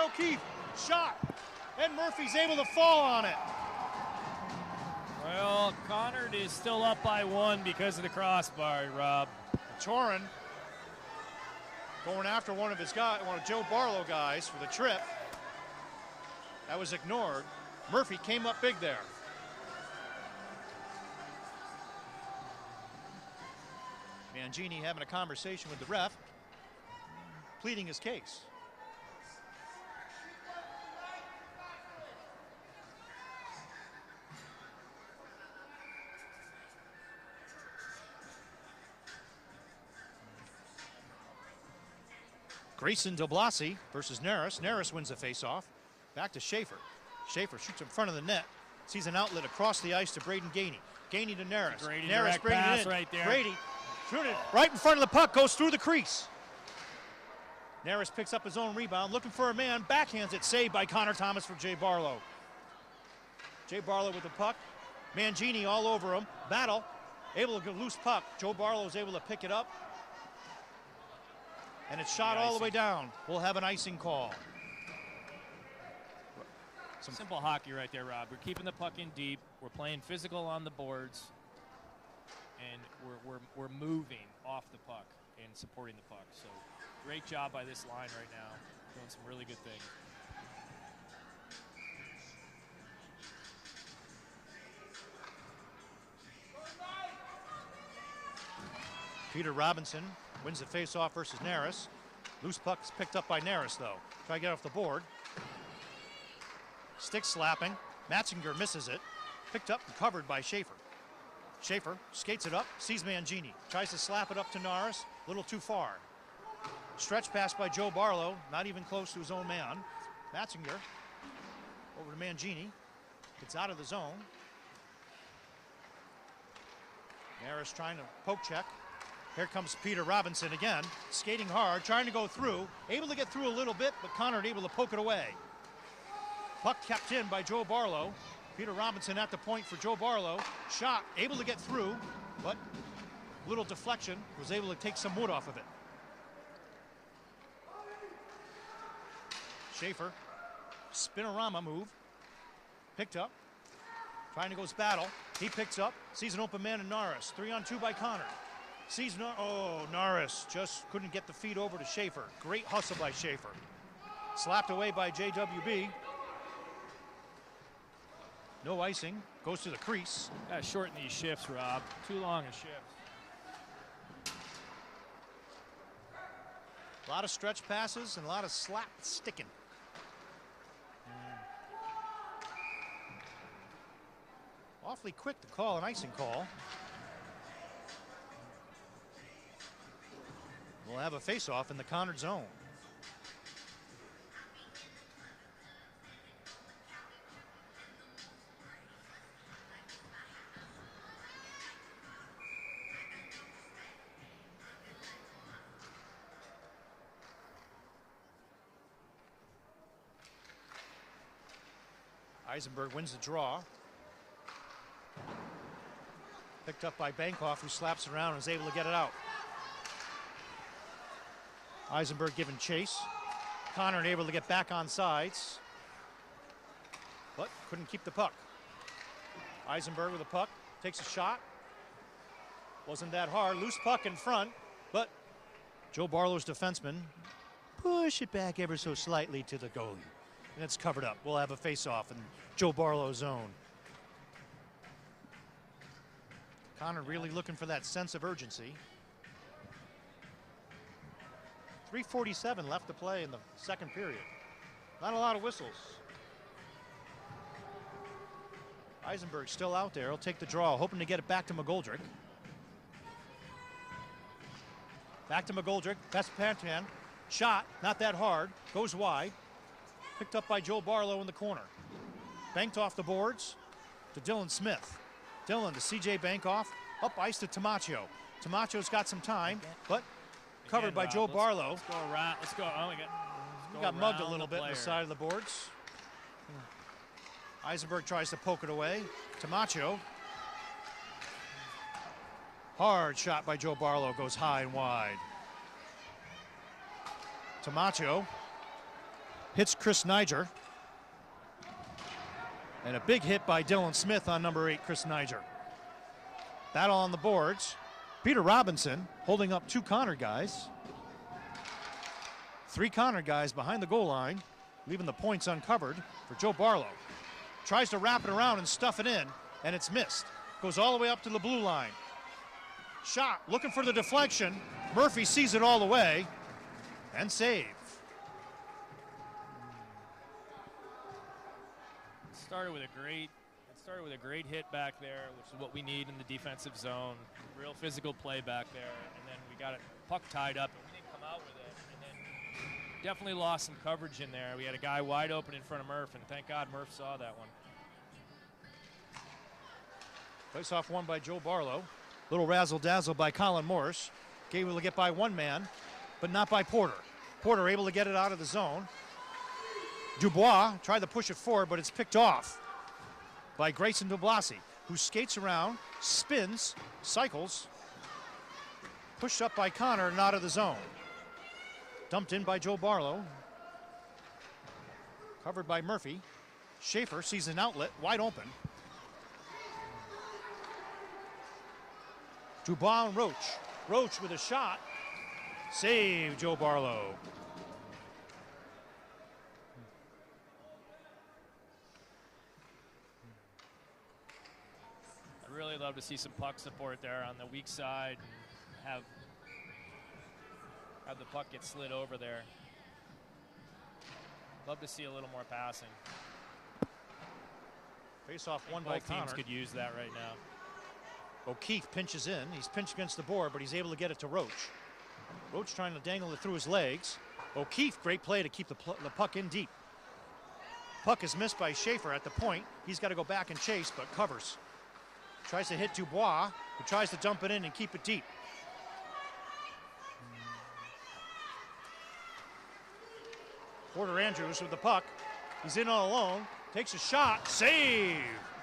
O'Keefe. Shot. And Murphy's able to fall on it. Well, Conard is still up by 1 because of the crossbar, Rob. Torrin going after one of Joe Barlow guys for the trip. That was ignored. Murphy came up big there. Mangini having a conversation with the ref, pleading his case. Grayson DeBlasi versus Naris. Naris wins the faceoff. Back to Schaefer. Schaefer shoots in front of the net. Sees an outlet across the ice to Braden Gainey. Gainey to Naris. Naris bringing it in. Right there. Brady shooting it right in front of the puck. Goes through the crease. Naris picks up his own rebound. Looking for a man. Backhands it. Saved by Connor Thomas for Jay Barlow. Jay Barlow with the puck. Mangini all over him. Battle. Able to get loose puck. Joe Barlow is able to pick it up. And it's shot all the way down. We'll have an icing call. Some simple hockey right there, Rob. We're keeping the puck in deep. We're playing physical on the boards, and we're moving off the puck and supporting the puck. So great job by this line right now, doing some really good things. Peter Robinson wins the face-off versus Naris. Loose puck is picked up by Naris, though. Try to get off the board. Stick slapping. Matzinger misses it. Picked up and covered by Schaefer. Schaefer skates it up, sees Mangini. Tries to slap it up to Naris. A little too far. Stretch pass by Joe Barlow. Not even close to his own man. Matzinger over to Mangini. Gets out of the zone. Naris trying to poke check. Here comes Peter Robinson again, skating hard, trying to go through, able to get through a little bit, but Conard able to poke it away. Puck kept in by Joe Barlow. Peter Robinson at the point for Joe Barlow. Shot, able to get through, but a little deflection, was able to take some wood off of it. Schaefer, spinorama move, picked up, trying to go battle. He picks up, sees an open man in Naris. 3-on-2 by Conard. Sees Naris just couldn't get the feed over to Schaefer. Great hustle by Schaefer. Slapped away by JWB. No icing. Goes to the crease. Gotta shorten these shifts, Rob. Too long a shift. A lot of stretch passes and a lot of slap sticking. Awfully quick to call an icing call. We'll have a face-off in the Conard zone. Eisenberg wins the draw. Picked up by Bankoff, who slaps around and is able to get it out. Eisenberg giving chase. Conard able to get back on sides, but couldn't keep the puck. Eisenberg with the puck, takes a shot. Wasn't that hard. Loose puck in front, but Joe Barlow's defenseman push it back ever so slightly to the goalie. And it's covered up. We'll have a face-off in Joe Barlow's zone. Connor really looking for that sense of urgency. 3:47 left to play in the second period. Not a lot of whistles. Eisenberg still out there. He'll take the draw, hoping to get it back to McGoldrick. Back to McGoldrick. That's Pantan. Shot, not that hard. Goes wide. Picked up by Joe Barlow in the corner. Banked off the boards to Dylan Smith. Dylan to C.J. Bankoff. Up ice to Tamaccio. Tamacio's got some time, but covered by Joe Barlow. Let's go around. Let's go. Oh, He got mugged a little bit on the side of the boards. Eisenberg tries to poke it away. Tamaccio. Hard shot by Joe Barlow, goes high and wide. Tamaccio hits Chris Niger. And a big hit by Dylan Smith on number 8, Chris Niger. Battle on the boards. Peter Robinson holding up 2 Conard guys. 3 Conard guys behind the goal line, leaving the points uncovered for Joe Barlow. Tries to wrap it around and stuff it in, and it's missed. Goes all the way up to the blue line. Shot, looking for the deflection. Murphy sees it all the way, and save. It started with a great hit back there, which is what we need in the defensive zone. Real physical play back there, and then we got it puck tied up, and we didn't come out with it. And then definitely lost some coverage in there. We had a guy wide open in front of Murph, and thank God Murph saw that one. Face off won by Joe Barlow. Little razzle-dazzle by Colin Morris. Able to get by one man, but not by Porter. Porter able to get it out of the zone. Dubois tried to push it forward, but it's picked off by Grayson Dublasi, who skates around, spins, cycles, pushed up by Connor and out of the zone. Dumped in by Joe Barlow. Covered by Murphy. Schaefer sees an outlet, wide open. Dubois and Roach. Roach with a shot. Save Joe Barlow. I'd really love to see some puck support there on the weak side and have the puck get slid over there. Love to see a little more passing. Face-off won by Both teams Connor. could use that right now. O'Keefe pinches in. He's pinched against the board, but he's able to get it to Roach. Roach trying to dangle it through his legs. O'Keefe, great play to keep the puck in deep. Puck is missed by Schaefer at the point. He's got to go back and chase, but covers. Tries to hit Dubois, who tries to dump it in and keep it deep. Porter Andrews with the puck. He's in all alone. Takes a shot. Save!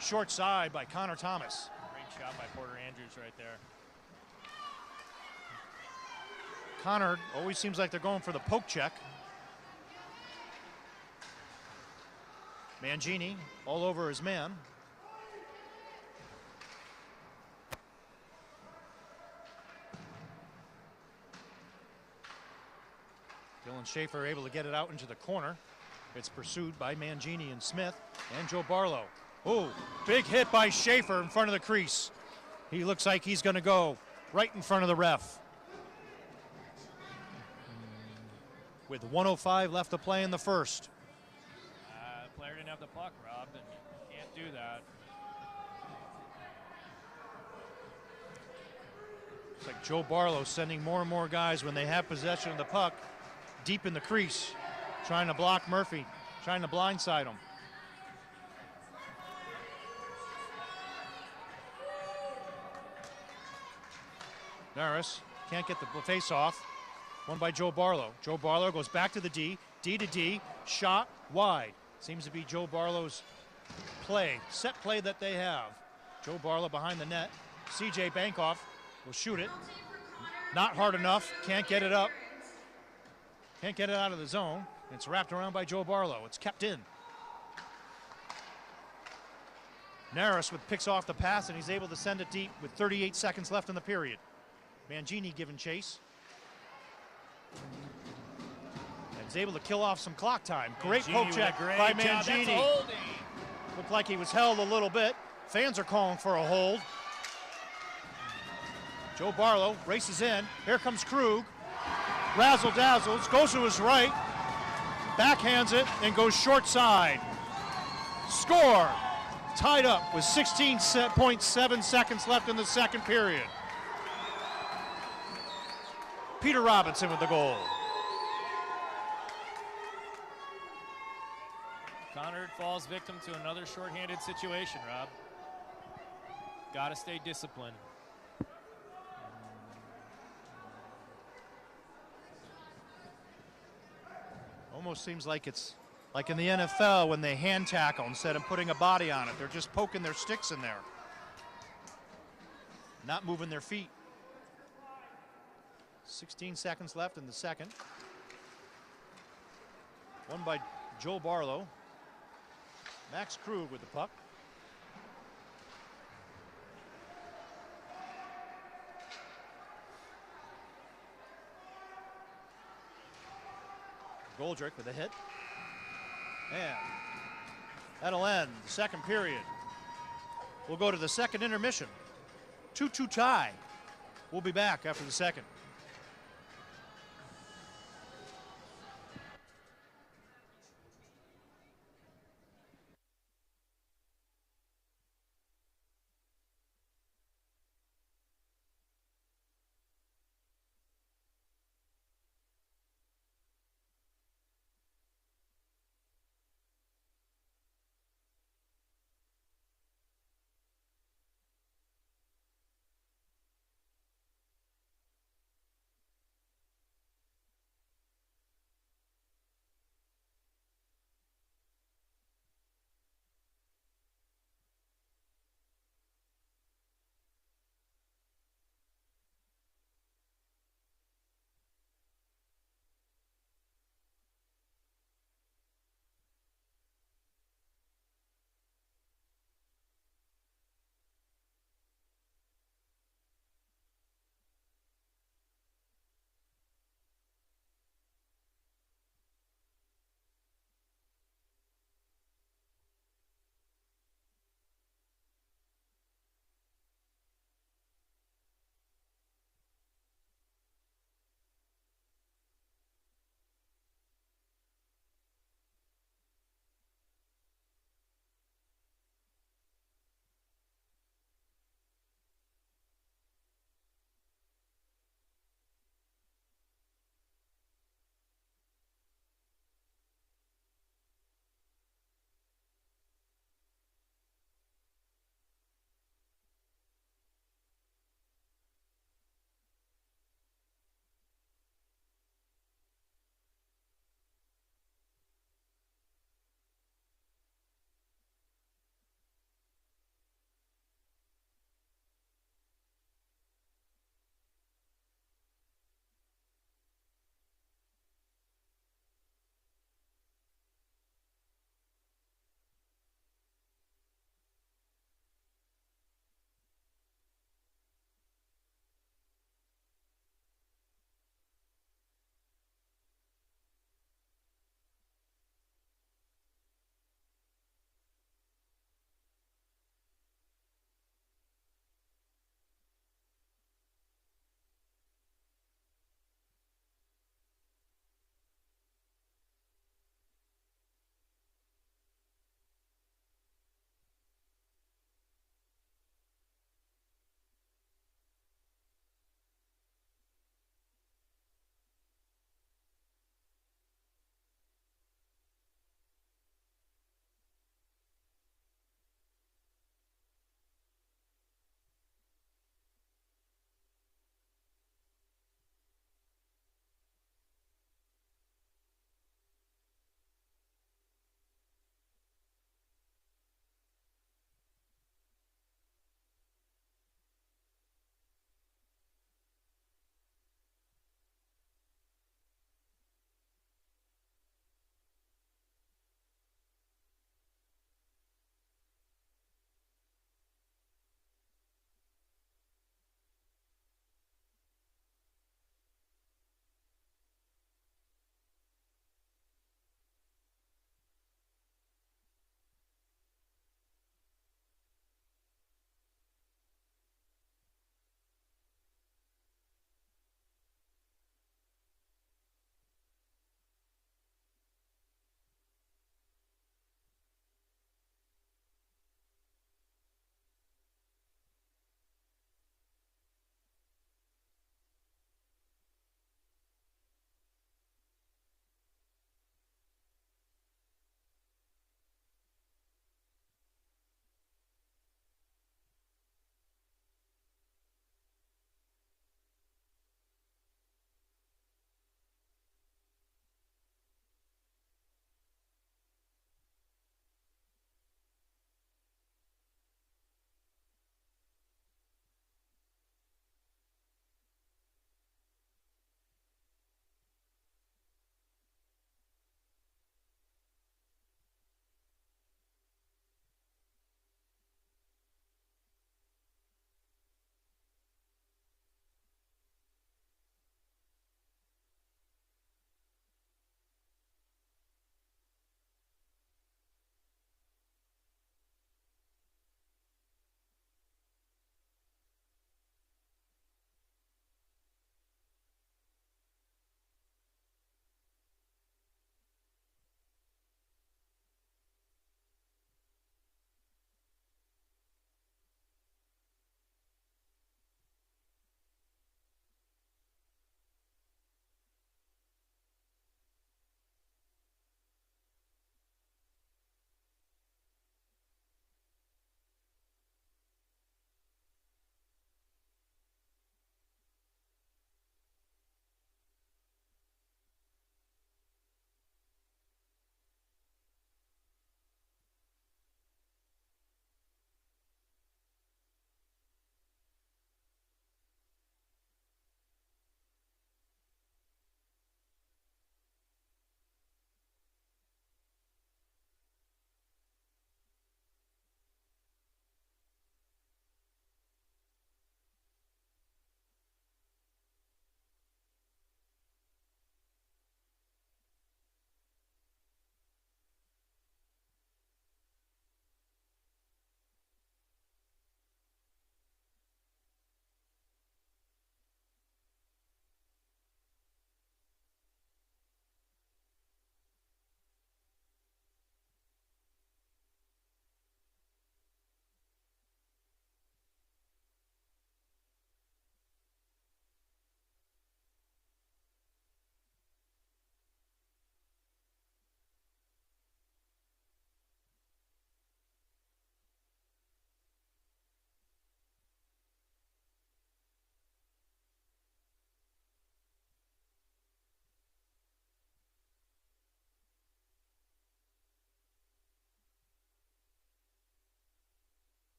Short side by Connor Thomas. Great shot by Porter Andrews right there. Conard always seems like they're going for the poke check. Mangini all over his man. Dylan Schaefer able to get it out into the corner. It's pursued by Mangini and Smith and Joe Barlow. Oh, big hit by Schaefer in front of the crease. He looks like he's going to go right in front of the ref. With 1:05 left to play in the first. The player didn't have the puck, Rob, and you can't do that. It's like Joe Barlow sending more and more guys when they have possession of the puck deep in the crease, trying to block Murphy, trying to blindside him. Norris can't get the face off. Won by Joe Barlow. Joe Barlow goes back to the D to D, shot wide. Seems to be Joe Barlow's play, set play that they have. Joe Barlow behind the net. CJ Bankoff will shoot it. Not hard enough. Can't get it up. Can't get it out of the zone. It's wrapped around by Joe Barlow. It's kept in. Naris picks off the pass, and he's able to send it deep with 38 seconds left in the period. Mangini giving chase. And he's able to kill off some clock time. Great poke check by Mangini. Looked like he was held a little bit. Fans are calling for a hold. Joe Barlow races in. Here comes Krug. Razzle dazzles, goes to his right. Backhands it and goes short side. Score! Tied up with 16.7 seconds left in the second period. Peter Robinson with the goal. Conard falls victim to another shorthanded situation, Rob. Gotta stay disciplined. Almost seems like it's like in the NFL when they hand tackle instead of putting a body on it. They're just poking their sticks in there. Not moving their feet. 16 seconds left in the second. Won by Joe Barlow. Max Krug with the puck. Goldrick with a hit. And that'll end the second period. We'll go to the second intermission. 2-2 tie. We'll be back after the second.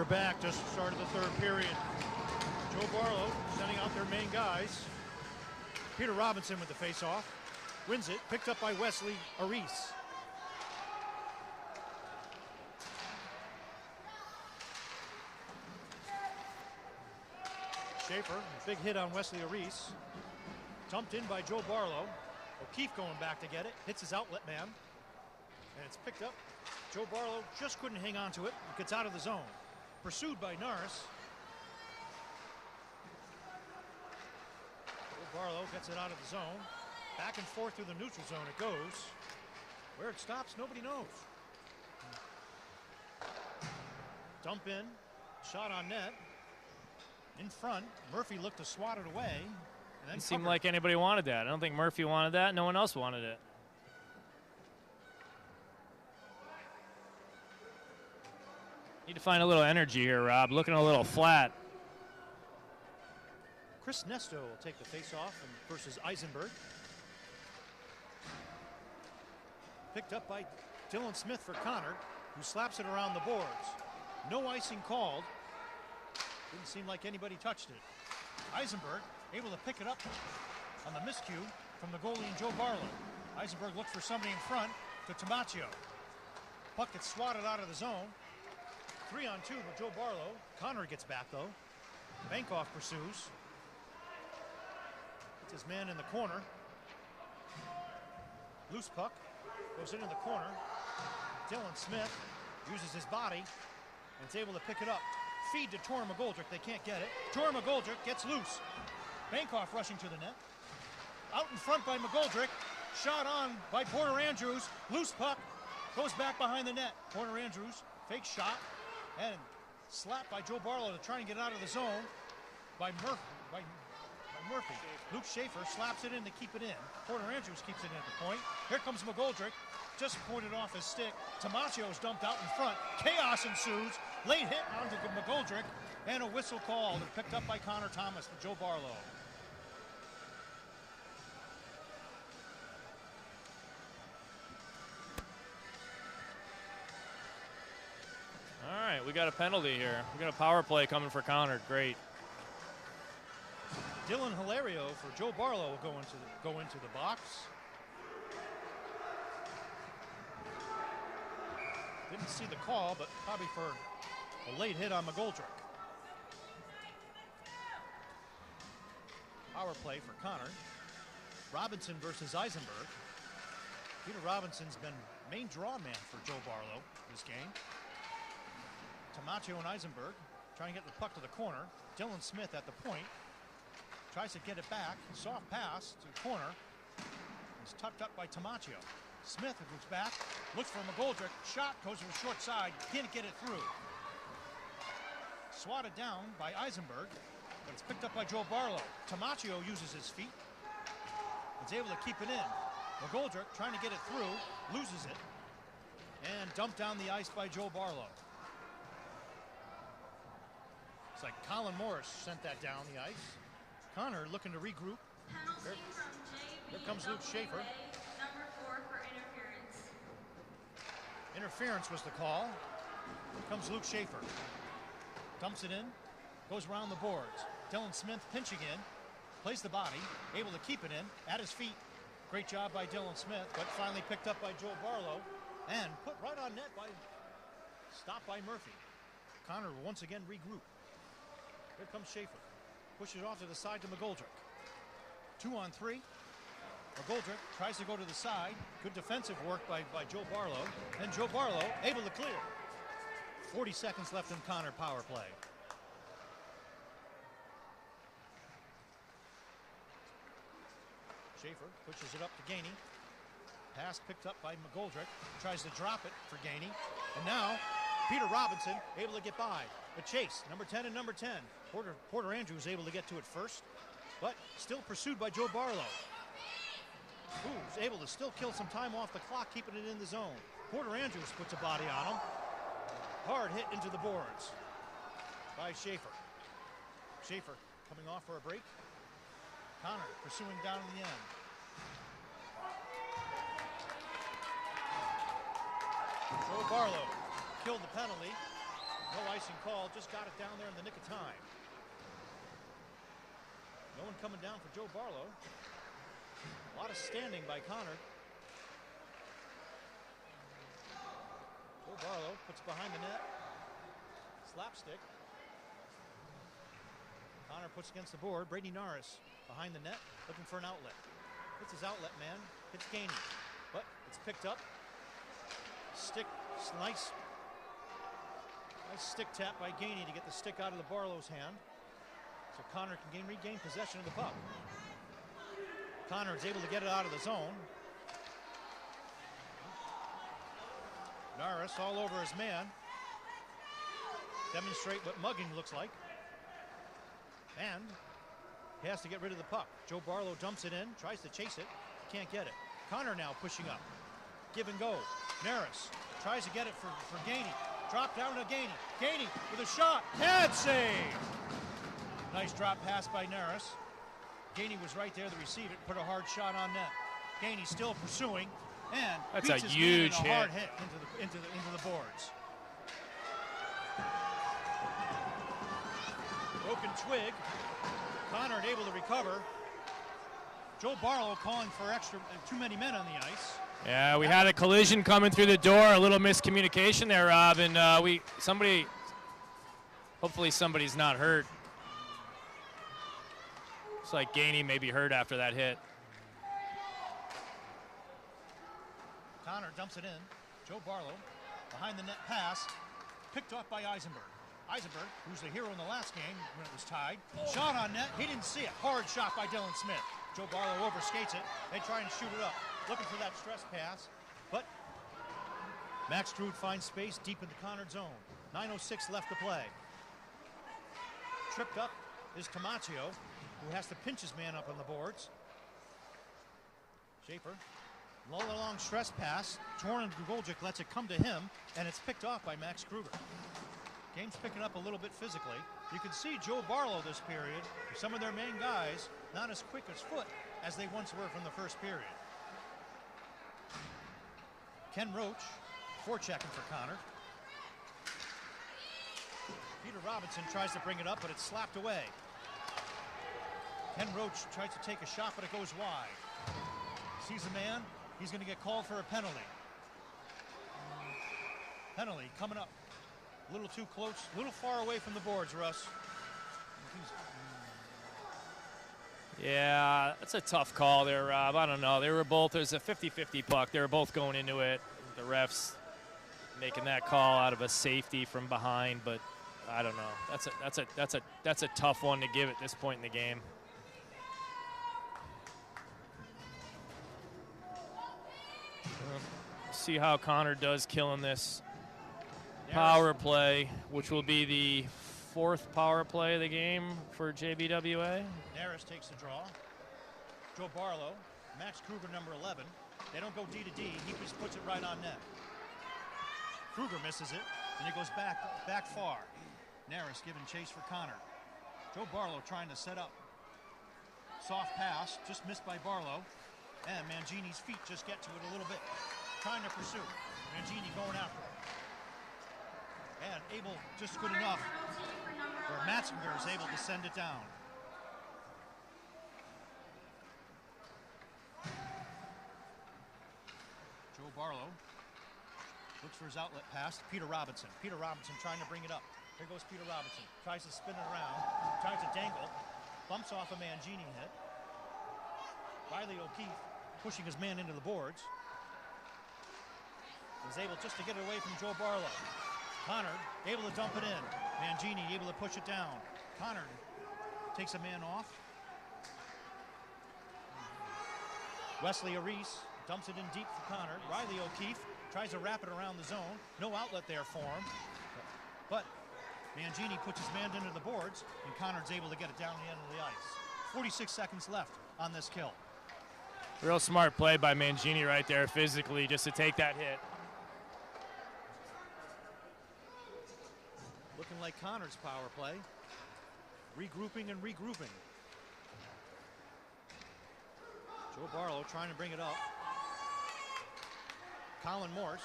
we're back. Just started the third period. Joe Barlow sending out their main guys. Peter Robinson with the face-off. Wins it. Picked up by Wesley Aris. Schaefer, big hit on Wesley Aris. Dumped in by Joe Barlow. O'Keefe going back to get it. Hits his outlet man. And it's picked up. Joe Barlow just couldn't hang on to it. It gets out of the zone. Pursued by Norris. Joe Barlow gets it out of the zone. Back and forth through the neutral zone it goes. Where it stops, nobody knows. Dump in. Shot on net. In front. Murphy looked to swat it away. And then It seemed like anybody wanted that. I don't think Murphy wanted that. No one else wanted it. Need to find a little energy here, Rob. Looking a little flat. Chris Nesto will take the face-off versus Eisenberg. Picked up by Dylan Smith for Conard, who slaps it around the boards. No icing called. Didn't seem like anybody touched it. Eisenberg able to pick it up on the miscue from the goalie and Joe Barlow. Eisenberg looked for somebody in front to Tamaccio. Puck gets swatted out of the zone. 3-on-2 with Joe Barlow. Conard gets back though. Bankoff pursues. Gets his man in the corner. Loose puck. Goes into the corner. Dylan Smith uses his body and is able to pick it up. Feed to Torrin McGoldrick. They can't get it. Torrin McGoldrick gets loose. Bankoff rushing to the net. Out in front by McGoldrick. Shot on by Porter Andrews. Loose puck. Goes back behind the net. Porter Andrews. Fake shot. And slapped by Joe Barlow to try and get out of the zone by Murphy. Luke Schaefer slaps it in to keep it in. Porter Andrews keeps it in at the point. Here comes McGoldrick. Just pointed off his stick. Tamaccio is dumped out in front. Chaos ensues. Late hit onto McGoldrick. And a whistle called and picked up by Connor Thomas for Joe Barlow. All right, we got a penalty here. We got a power play coming for Conard. Great. Dylan Hilario for Joe Barlow will go into the box. Didn't see the call, but probably for a late hit on McGoldrick. Power play for Conard. Robinson versus Eisenberg. Peter Robinson's been main draw man for Joe Barlow this game. Tamaccio and Eisenberg trying to get the puck to the corner. Dylan Smith at the point. Tries to get it back. Soft pass to the corner. It's tucked up by Tamaccio. Smith moves back. Looks for McGoldrick. Shot goes to the short side. Can't get it through. Swatted down by Eisenberg. But it's picked up by Joe Barlow. Tamaccio uses his feet. It's able to keep it in. McGoldrick trying to get it through. Loses it. And dumped down the ice by Joe Barlow. It's like Colin Morris sent that down the ice. Connor looking to regroup. Penalty from Here comes Luke Schaefer. JBWA, number 4 for interference. Interference was the call. Here comes Luke Schaefer. Dumps it in. Goes around the boards. Dylan Smith pinching in. Plays the body. Able to keep it in. At his feet. Great job by Dylan Smith. But finally picked up by Joe Barlow. And put right on net by... Stopped by Murphy. Connor will once again regroup. Here comes Schaefer. Pushes off to the side to McGoldrick. 2-on-3. McGoldrick tries to go to the side. Good defensive work by Joe Barlow. And Joe Barlow able to clear. 40 seconds left in Connor power play. Schaefer pushes it up to Gainey. Pass picked up by McGoldrick. Tries to drop it for Gainey. And now Peter Robinson able to get by. A chase, number 10 and number 10. Porter Andrews able to get to it first, but still pursued by Joe Barlow. Who's able to still kill some time off the clock, keeping it in the zone. Porter Andrews puts a body on him. Hard hit into the boards by Schaefer. Schaefer coming off for a break. Connor pursuing down in the end. Joe Barlow killed the penalty. No icing call, just got it down there in the nick of time. No one coming down for Joe Barlow. A lot of standing by Conard. Joe Barlow puts behind the net. Slapstick. Conard puts against the board. Brady Norris behind the net, looking for an outlet. Hits his outlet man. Hits Gainey. But it's picked up. Stick, nice stick tap by Gainey to get the stick out of the Barlow's hand. So Conard can regain possession of the puck. Conard's able to get it out of the zone. Norris all over his man. Demonstrate what mugging looks like. And he has to get rid of the puck. Joe Barlow dumps it in, tries to chase it, can't get it. Conard now pushing up. Give and go. Norris tries to get it for Gainey. Drop down to Gainey. Gainey with a shot. Head save. Nice drop pass by Norris. Gainey was right there to receive it, put a hard shot on net. Gainey still pursuing, and that's beats a his huge man in hit. A hard hit into the boards. Broken twig. Conard able to recover. Joe Barlow calling for too many men on the ice. Yeah, we had a collision coming through the door, a little miscommunication there, Rob, and hopefully somebody's not hurt. Looks like Gainey may be hurt after that hit. Conard dumps it in. Joe Barlow, behind the net pass, picked off by Eisenberg. Eisenberg, who's the hero in the last game when it was tied. Shot on net, he didn't see it. Hard shot by Dylan Smith. Joe Barlow overskates it. They try and shoot it up, looking for that stress pass, but Max Krug finds space deep in the Conard zone. 9:06 left to play. Tripped up is Tamaccio, who has to pinch his man up on the boards. Schaefer, low along stress pass. Torn and Grgoljic lets it come to him, and it's picked off by Max Kruger. Game's picking up a little bit physically. You can see Joe Barlow this period, some of their main guys, not as quick as foot as they once were from the first period. Ken Roach, forechecking for Conard. Peter Robinson tries to bring it up, but it's slapped away. Ken Roach tries to take a shot, but it goes wide. Sees a man, he's going to get called for a penalty. Penalty coming up. A little too close, a little far away from the boards, Russ. Yeah, that's a tough call there, Rob. I don't know. They were both, there's a 50-50 puck. They were both going into it. The refs making that call out of a safety from behind, but I don't know. That's a tough one to give at this point in the game. See how Conard does killing this power play, which will be the 4th power play of the game for JBWA. Naris takes the draw. Joe Barlow, Max Kruger, number 11. They don't go D to D. He just puts it right on net. Kruger misses it, and it goes back far. Naris giving chase for Conard. Joe Barlow trying to set up. Soft pass, just missed by Barlow. And Mangini's feet just get to it a little bit. Trying to pursue. Mangini going after it. And able, just good enough, where Matzinger is able to send it down. Joe Barlow looks for his outlet pass to Peter Robinson. Peter Robinson trying to bring it up. Here goes Peter Robinson. Tries to spin it around. Tries to dangle. Bumps off a Mangini hit. Riley O'Keefe pushing his man into the boards. Is able just to get it away from Joe Barlow. Conard able to dump it in. Mangini able to push it down. Conard takes a man off. Wesley Aris dumps it in deep for Conard. Riley O'Keefe tries to wrap it around the zone. No outlet there for him. But Mangini puts his man into the boards, and Conard's able to get it down the end of the ice. 46 seconds left on this kill. Real smart play by Mangini right there physically just to take that hit. Looking like Conard's power play. Regrouping and regrouping. Joe Barlow trying to bring it up. Colin Morse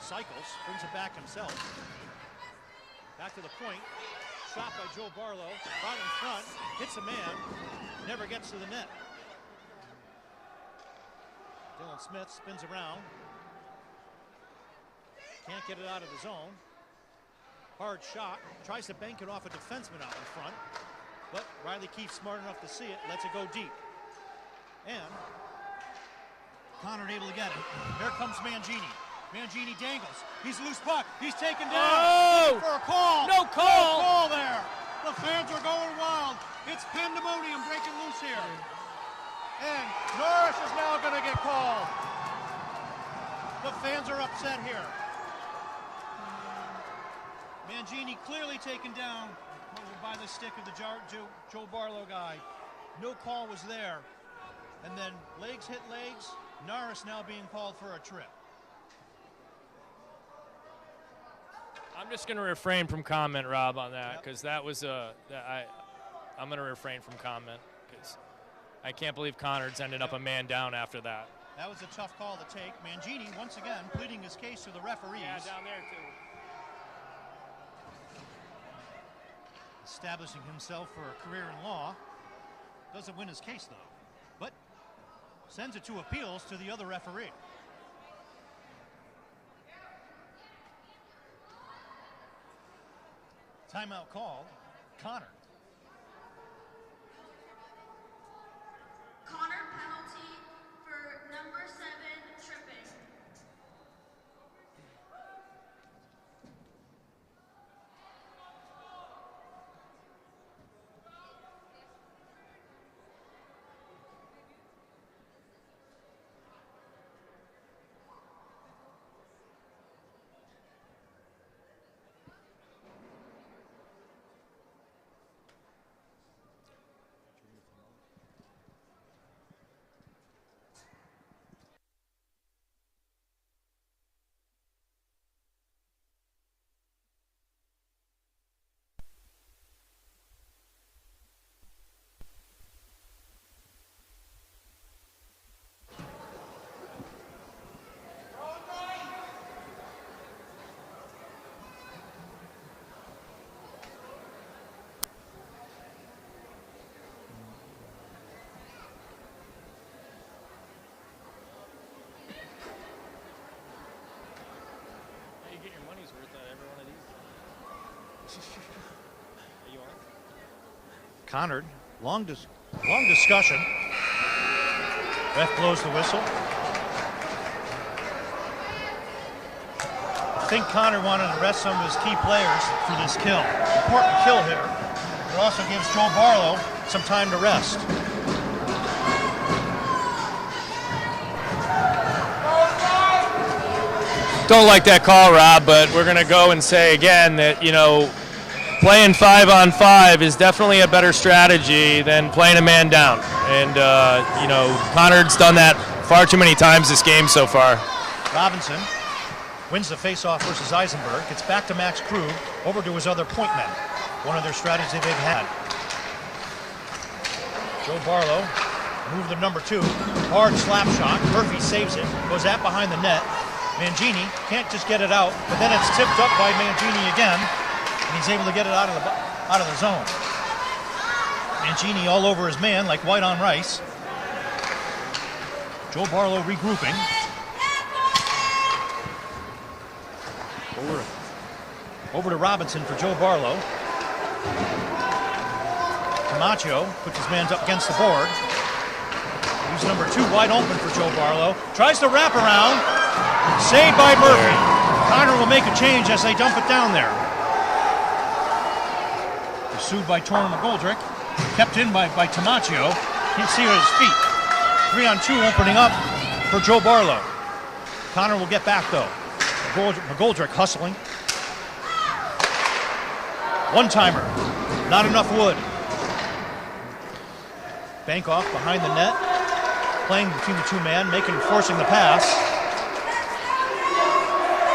cycles, brings it back himself. Back to the point. Shot by Joe Barlow. Right in front. Hits a man. Never gets to the net. Dylan Smith spins around. Can't get it out of the zone. Hard shot. Tries to bank it off a defenseman out in front. But Riley Keefe's smart enough to see it. Lets it go deep. And Conard able to get it. Here comes Mangini. Mangini dangles. He's loose puck. He's taken down. Oh! For a call. No call. No call there. The fans are going wild. It's pandemonium breaking loose here. And Norris is now going to get called. The fans are upset here. Mangini clearly taken down by the stick of the Joe Barlow guy. No call was there. And then legs hit legs. Norris now being called for a trip. I'm just going to refrain from comment, Rob, on that, because that was I'm going to refrain from comment because I can't believe Conard's ended up a man down after that. That was a tough call to take. Mangini once again pleading his case to the referees. Yeah, down there too. Establishing himself for a career in law. Doesn't win his case though, but sends it to appeals to the other referee. Timeout called. Conard. Connor penalty for number 7 tripping. Are you on? Conard, long discussion. Ref blows the whistle. I think Conard wanted to rest some of his key players for this kill. Important kill here. It also gives Joe Barlow some time to rest. Don't like that call, Rob, but we're going to go and say again that, you know, playing 5-on-5 is definitely a better strategy than playing a man down. And, you know, Conard's done that far too many times this game so far. Robinson wins the faceoff versus Eisenberg, gets back to Max Krug, over to his other point men. One of their strategies they've had. Joe Barlow moved to number 2. Hard slap shot. Murphy saves it. Goes out behind the net. Mangini can't just get it out, but then it's tipped up by Mangini again, and he's able to get it out of the zone. Mangini all over his man like white on rice. Joe Barlow regrouping. Over to Robinson for Joe Barlow. Camacho puts his man up against the board. He's number 2 wide open for Joe Barlow. Tries to wrap around. Saved by Murphy. Conard will make a change as they dump it down there. Pursued by Torrin McGoldrick. Kept in by Camacho. Can't see his feet. 3-on-2 opening up for Joe Barlow. Conard will get back though. McGoldrick hustling. One-timer. Not enough wood. Bank off behind the net. Playing between the 2 men, forcing the pass.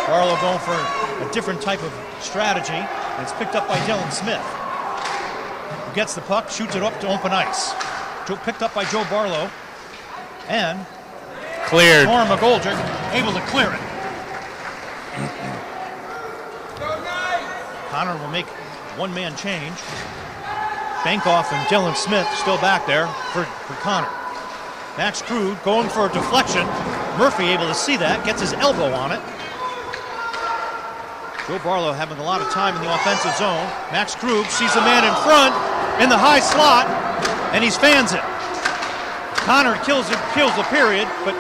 Barlow going for a different type of strategy. And it's picked up by Dylan Smith. Who gets the puck, shoots it up to open ice. Picked up by Joe Barlow. And cleared. Torrin McGoldrick able to clear it. Connor will make one-man change. Bankoff and Dylan Smith still back there for Connor. Max Krug going for a deflection. Murphy able to see that, gets his elbow on it. Joe Barlow having a lot of time in the offensive zone. Max Krug sees a man in front in the high slot, and he fans it. Conard kills the period, but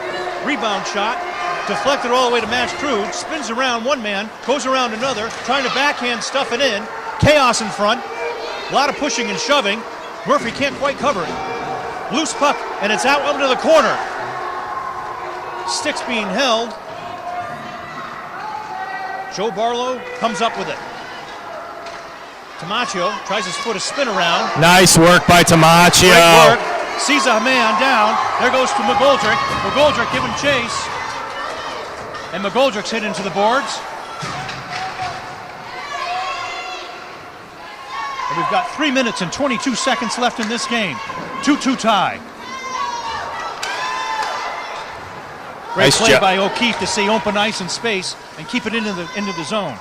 rebound shot, deflected all the way to Max Krug, spins around one man, goes around another, trying to backhand stuff it in. Chaos in front, a lot of pushing and shoving. Murphy can't quite cover it. Loose puck, and it's out into the corner. Sticks being held. Joe Barlow comes up with it. Tamaccio tries his foot a spin around. Nice work by Tamaccio. Great work. Sees a man down. There goes to McGoldrick. McGoldrick giving chase. And McGoldrick's hit into the boards. And we've got 3 minutes and 22 seconds left in this game. 2-2 tie. Great Nice play job by O'Keefe to see open ice and space and keep it into the zone.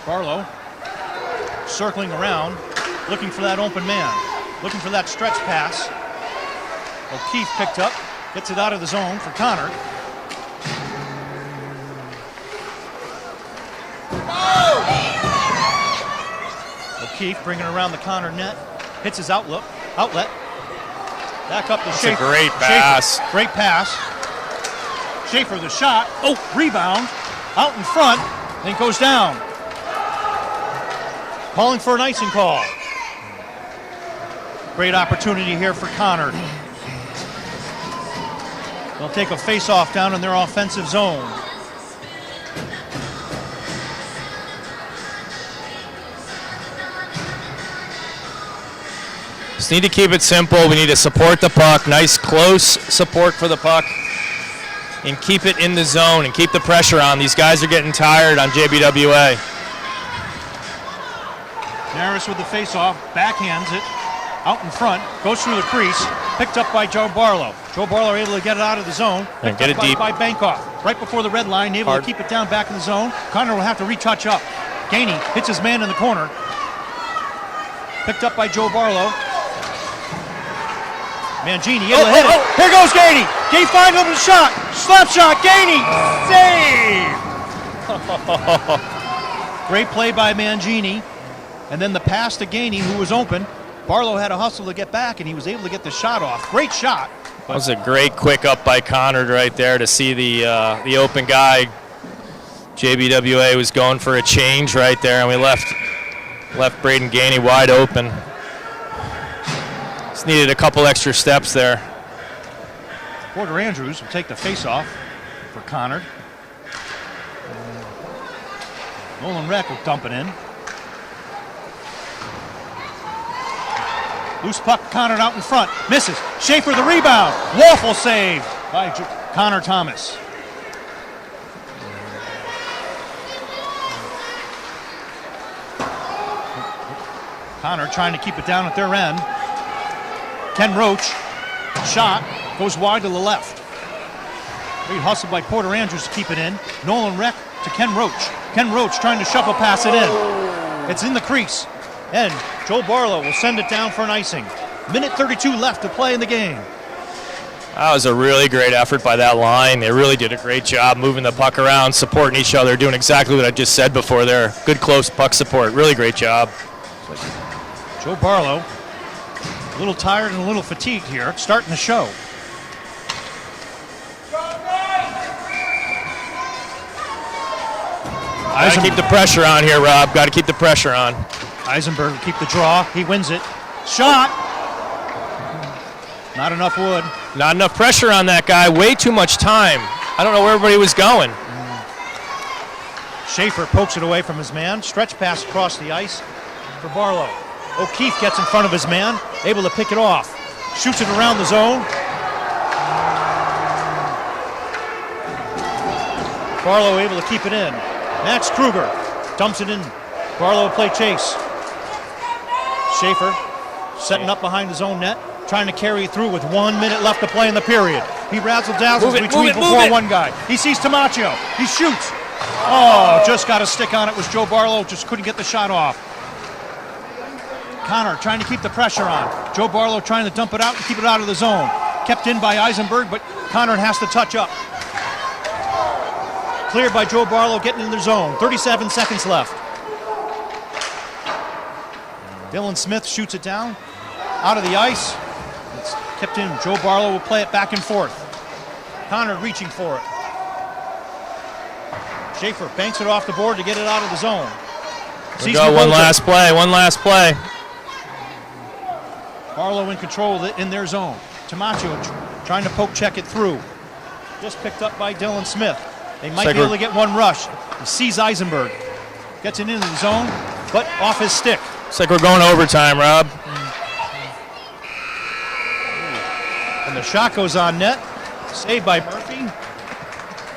Barlow circling around, looking for that open man, looking for that stretch pass. O'Keefe picked up, gets it out of the zone for Connor. O'Keefe bringing around the Connor net, hits his outlet. Back up to Schaefer. That's a great pass. Schaefer, great pass. Schaefer the shot. Oh, rebound. Out in front. Then goes down. Calling for an icing call. Great opportunity here for Conard. They'll take a face-off down in their offensive zone. Just need to keep it simple. We need to support the puck. Nice close support for the puck. And keep it in the zone and keep the pressure on. These guys are getting tired on JBWA. Naris with the face-off, backhands it, out in front, goes through the crease, picked up by Joe Barlow. Joe Barlow able to get it out of the zone, And get it deep. by Bankoff. Right before the red line, able to keep it down back in the zone. Connor will have to retouch up. Gainey hits his man in the corner. Picked up by Joe Barlow. Mangini able to hit it. Here goes Gainey. Gainey finds open shot. Slap shot. Gainey. Save. Great play by Mangini. And then the pass to Gainey, who was open. Barlow had a hustle to get back, and he was able to get the shot off. Great shot. That was a great quick up by Conard right there to see the open guy. JBWA was going for a change right there, and we left Braden Gainey wide open. Just needed a couple extra steps there. Porter Andrews will take the face-off for Conard. Nolan Reck will dump it in. Loose puck, Conard out in front, misses. Schaefer the rebound. Waffle save by Connor Thomas. Connor trying to keep it down at their end. Ken Roach, shot, goes wide to the left. Great hustle by Porter Andrews to keep it in. Nolan Reck to Ken Roach. Ken Roach trying to shuffle pass it in. It's in the crease. And Joe Barlow will send it down for an icing. Minute 32 left to play in the game. That was a really great effort by that line. They really did a great job moving the puck around, supporting each other, doing exactly what I just said before there. Good close puck support. Really great job. Joe Barlow, a little tired and a little fatigued here, starting the show. Got to keep the pressure on here, Rob. Got to keep the pressure on. Eisenberg will keep the draw. He wins it. Shot. Not enough wood. Not enough pressure on that guy. Way too much time. I don't know where everybody was going. Schaefer pokes it away from his man. Stretch pass across the ice for Barlow. O'Keefe gets in front of his man, able to pick it off. Shoots it around the zone. Barlow able to keep it in. Max Kruger dumps it in. Barlow play chase. Schaefer setting up behind his own net, trying to carry it through with 1 minute left to play in the period. He razzle-dazzles Move it, between move it, before move it. one guy. He sees Tamacho. He shoots. Oh, just got a stick on it was Joe Barlow. Just couldn't get the shot off. Connard trying to keep the pressure on. Joe Barlow trying to dump it out and keep it out of the zone. Kept in by Eisenberg, but Conard has to touch up. Cleared by Joe Barlow getting in the zone. 37 seconds left. Dylan Smith shoots it down. Out of the ice. It's kept in. Joe Barlow will play it back and forth. Conard reaching for it. Schaefer banks it off the board to get it out of the zone. We got one last play, Barlow in control of it in their zone. Tamacho trying to poke check it through. Just picked up by Dylan Smith. They might be able to get one rush. He sees Eisenberg. Gets it into the zone, but off his stick. It's like we're going to overtime, Rob. And the shot goes on net. Saved by Murphy.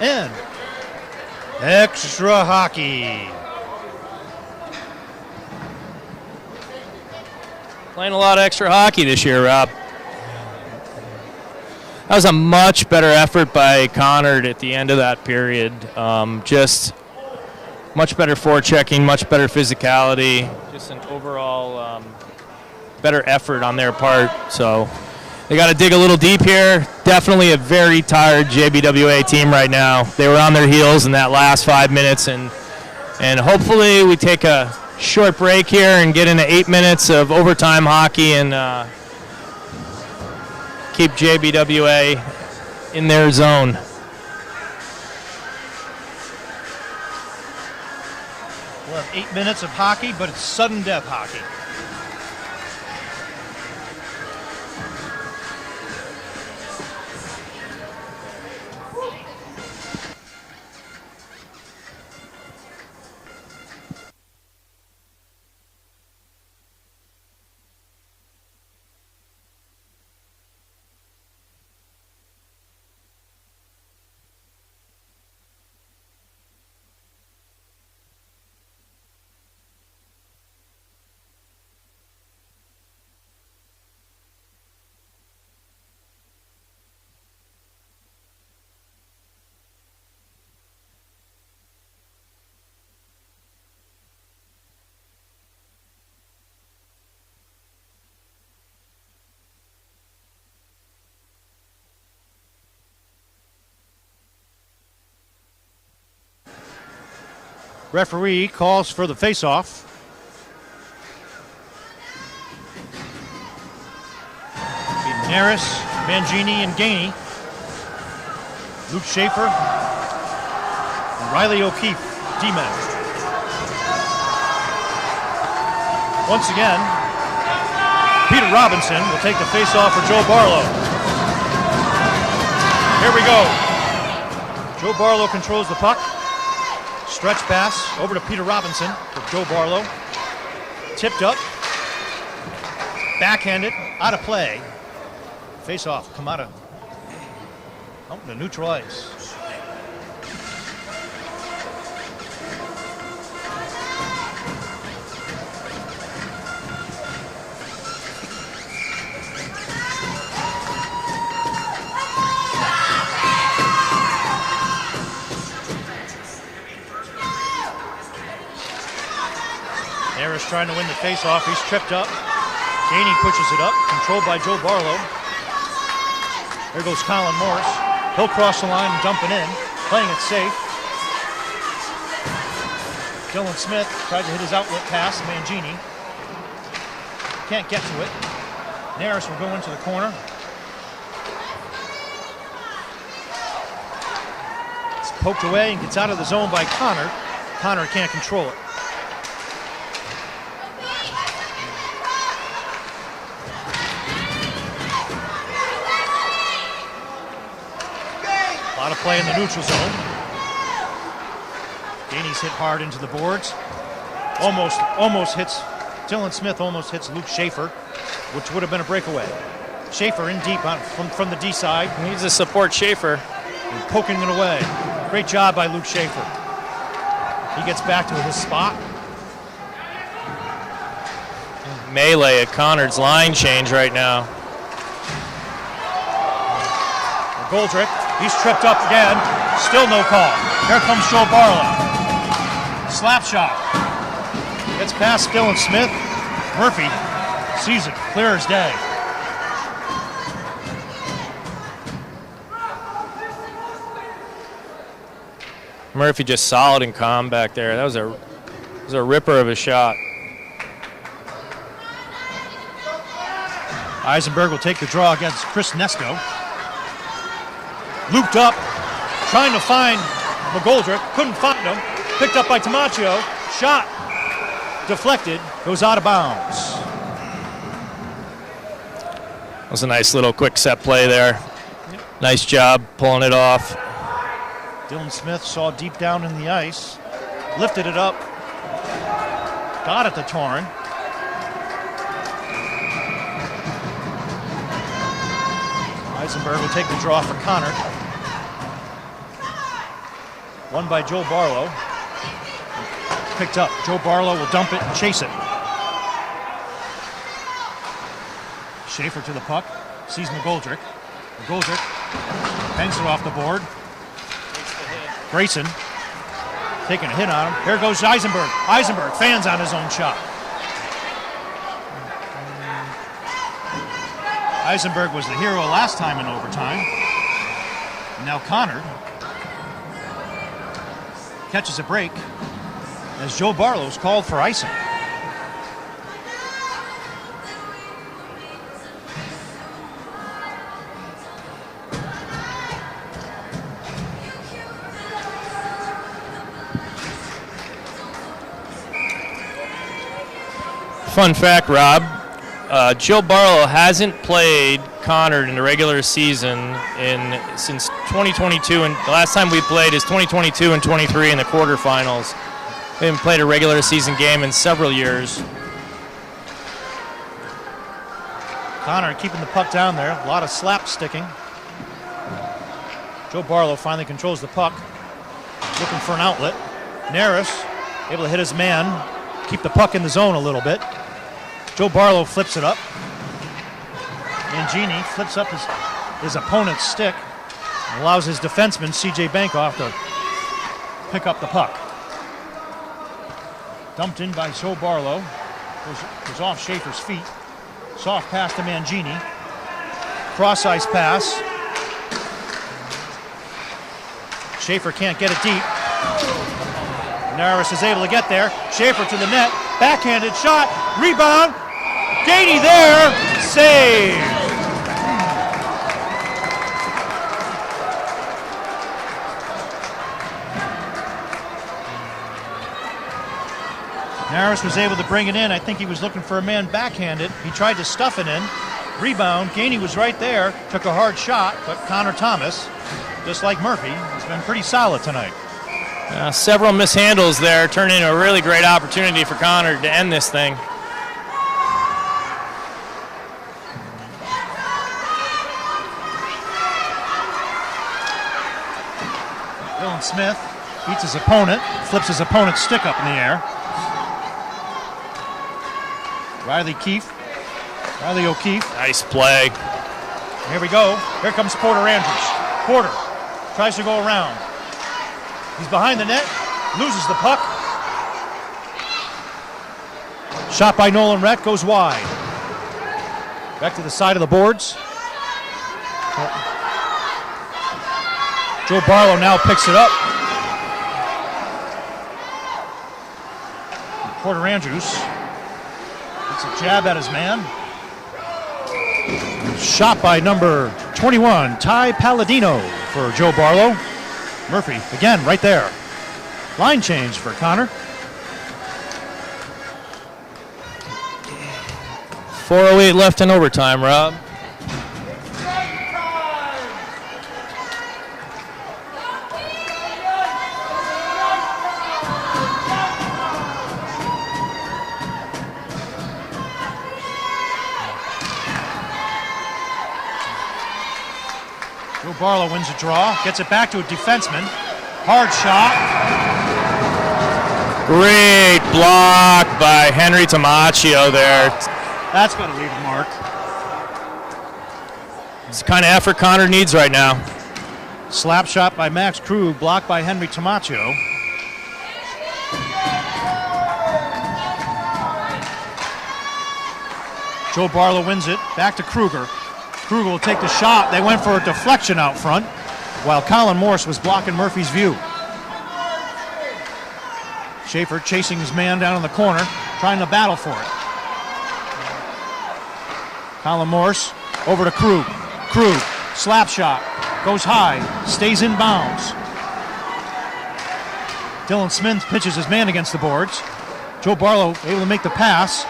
And extra hockey. Playing a lot of extra hockey this year, Rob. That was a much better effort by Connard at the end of that period. Just much better forechecking, much better physicality, just an overall better effort on their part. So they got to dig a little deep here. Definitely a very tired JBWA team right now. They were on their heels in that last 5 minutes, and hopefully we take a short break here and get into 8 minutes of overtime hockey and keep JBWA in their zone. We'll have 8 minutes of hockey, but it's sudden death hockey. Referee calls for the face-off. Neris, Mangini, and Gainey. Luke Schaefer, and Riley O'Keefe, D-men. Once again, Peter Robinson will take the face-off for Joe Barlow. Here we go. Joe Barlow controls the puck. Stretch pass over to Peter Robinson for Joe Barlow. Tipped up. Backhanded. Out of play. Face off. Come out of the neutral ice. Harris trying to win the face-off. He's tripped up. Gainey pushes it up. Controlled by Joe Barlow. There goes Colin Morris. He'll cross the line and dump it in. Playing it safe. Dylan Smith tried to hit his outlet pass. Mangini can't get to it. Harris will go into the corner. It's poked away and gets out of the zone by Connard. Connard can't control it. A lot of play in the neutral zone. Gainey's hit hard into the boards. Almost hits, Dylan Smith almost hits Luke Schaefer, which would have been a breakaway. Schaefer in deep from the D side. He needs to support Schaefer. And poking it away. Great job by Luke Schaefer. He gets back to his spot. Melee at Conard's line change right now. Goldrick, he's tripped up again. Still no call. Here comes Joe Barlow. Slap shot. Gets past Dylan Smith. Murphy sees it clear as day. Murphy just solid and calm back there. That was a ripper of a shot. Eisenberg will take the draw against Chris Nesco. Looped up, trying to find McGoldrick. Couldn't find him. Picked up by Tamaccio. Shot deflected. Goes out of bounds. That was a nice little quick set play there. Nice job pulling it off. Dylan Smith saw deep down in the ice. Lifted it up. Got it to Torrin. Eisenberg will take the draw for Connard. Won by Joe Barlow. Picked up. Joe Barlow will dump it and chase it. Schaefer to the puck. Sees McGoldrick. McGoldrick bangs it off the board. Grayson taking a hit on him. Here goes Eisenberg. Eisenberg fans on his own shot. Eisenberg was the hero last time in overtime. And now Conard catches a break as Joe Barlow's called for icing. Fun fact, Rob, Joe Barlow hasn't played Conard in the regular season since 2022, and the last time we played is 2022 and 23 in the quarterfinals. We haven't played a regular season game in several years. Conard keeping the puck down there. A lot of slap sticking. Joe Barlow finally controls the puck. Looking for an outlet. Neris able to hit his man. Keep the puck in the zone a little bit. Joe Barlow flips it up. Mangini flips up his opponent's stick and allows his defenseman, C.J. Bankoff, to pick up the puck. Dumped in by Joe Barlow. Goes off Schaefer's feet. Soft pass to Mangini. Cross-ice pass. Schaefer can't get it deep. Naris is able to get there. Schaefer to the net. Backhanded shot. Rebound. Gainey there. Save. Naris was able to bring it in. I think he was looking for a man backhanded. He tried to stuff it in. Rebound. Gainey was right there. Took a hard shot, but Connor Thomas, just like Murphy, has been pretty solid tonight. Several mishandles there turned into a really great opportunity for Conard to end this thing. Dylan Smith beats his opponent, flips his opponent's stick up in the air. Riley O'Keefe. Nice play. Here we go. Here comes Porter Andrews. Porter tries to go around. He's behind the net, loses the puck. Shot by Nolan Rett goes wide. Back to the side of the boards. Joe Barlow now picks it up. Porter Andrews gets a jab at his man. Shot by number 21, Ty Palladino for Joe Barlow. Murphy, again, right there. Line change for Connor. 4:08 left in overtime, Rob. Joe Barlow wins a draw, gets it back to a defenseman. Hard shot. Great block by Henry Tamaccio there. That's got to leave a mark. It's the kind of effort Conard needs right now. Slap shot by Max Krug, blocked by Henry Tamacho. Joe Barlow wins it. Back to Kruger. Kruger will take the shot. They went for a deflection out front, while Colin Morse was blocking Murphy's view. Schaefer chasing his man down in the corner, trying to battle for it. Colin Morse over to Krug. Krug, slap shot, goes high, stays in bounds. Dylan Smith pitches his man against the boards. Joe Barlow able to make the pass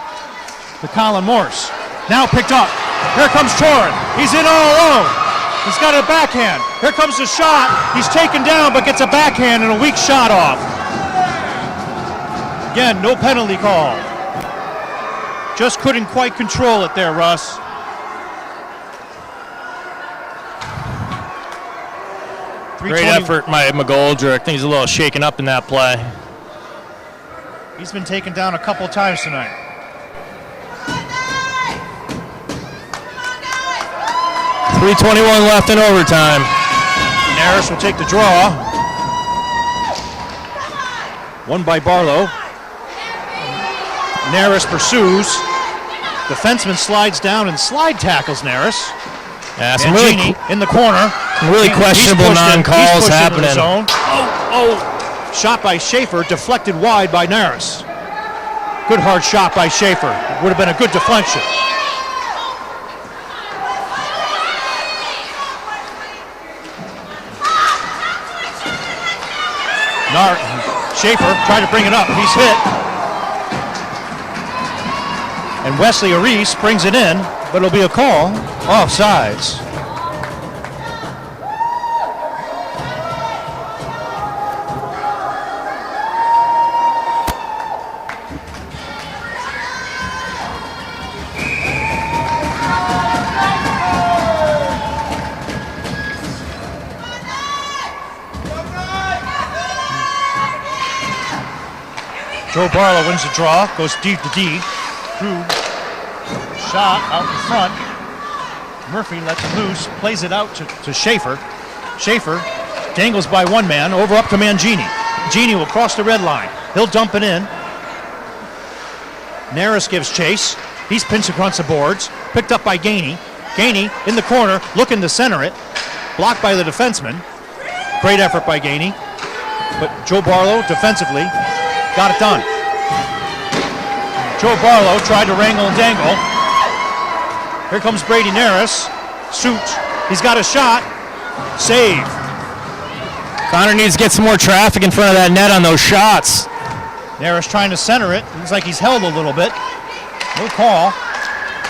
to Colin Morse. Now picked up. Here comes Torin. He's in all alone. He's got a backhand. Here comes the shot. He's taken down but gets a backhand and a weak shot off. Again, no penalty call. Just couldn't quite control it there, Russ. Great effort by McGoldrick. I think he's a little shaken up in that play. He's been taken down a couple times tonight. .321 left in overtime. Naris will take the draw. Won by Barlow. Naris pursues. Defenseman slides down and slide tackles Naris. Yeah, some Mangini in the corner. really questionable non-calls happening. Shot by Schaefer, deflected wide by Naris. Good hard shot by Schaefer. Would have been a good deflection. Schaefer tried to bring it up. He's hit. And Wesley Aris brings it in, but it'll be a call. Offsides. Joe Barlow wins the draw, goes deep to D. Krug, shot out in front. Murphy lets it loose, plays it out to Schaefer. Schaefer dangles by one man, over up to Mangini. Gini will cross the red line. He'll dump it in. Naris gives chase. He's pinched across the boards, picked up by Gainey. Gainey in the corner, looking to center it. Blocked by the defenseman. Great effort by Gainey. But Joe Barlow defensively got it done. Joe Barlow tried to wrangle and dangle. Here comes Brady Naris. Such. He's got a shot. Save. Connor needs to get some more traffic in front of that net on those shots. Naris trying to center it. Looks like he's held a little bit. No call.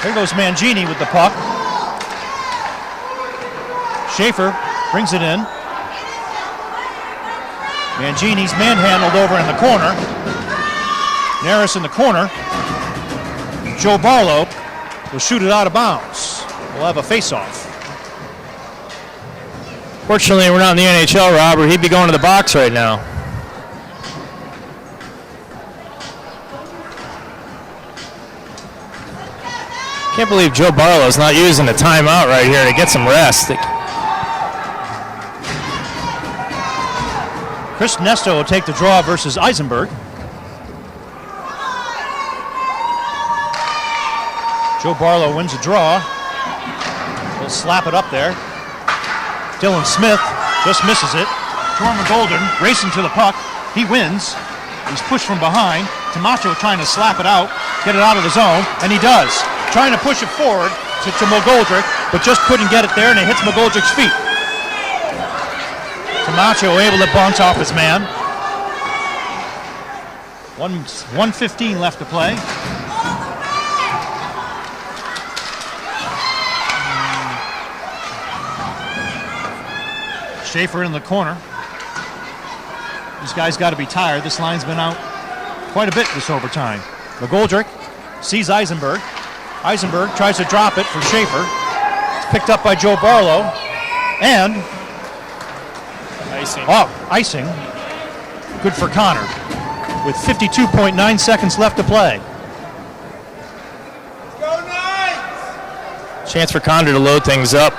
Here goes Mangini with the puck. Schaefer brings it in. Mangini's manhandled over in the corner. Naris in the corner. Joe Barlow will shoot it out of bounds. We'll have a face-off. Fortunately, we're not in the NHL, Robert. He'd be going to the box right now. Can't believe Joe Barlow's not using a timeout right here to get some rest. Chris Nesto will take the draw versus Eisenberg. Joe Barlow wins the draw. He'll slap it up there. Dylan Smith just misses it. Jordan Golden racing to the puck. He wins. He's pushed from behind. Tamacho trying to slap it out, get it out of the zone, and he does. Trying to push it forward to McGoldrick, but just couldn't get it there, and it hits McGoldrick's feet. Tamacho able to bounce off his man. 1:15 left to play. Schaefer in the corner. These guys got to be tired. This line's been out quite a bit this overtime. McGoldrick sees Eisenberg. Eisenberg tries to drop it for Schaefer. It's picked up by Joe Barlow. And icing. Good for Conard with 52.9 seconds left to play. Chance for Conard to load things up.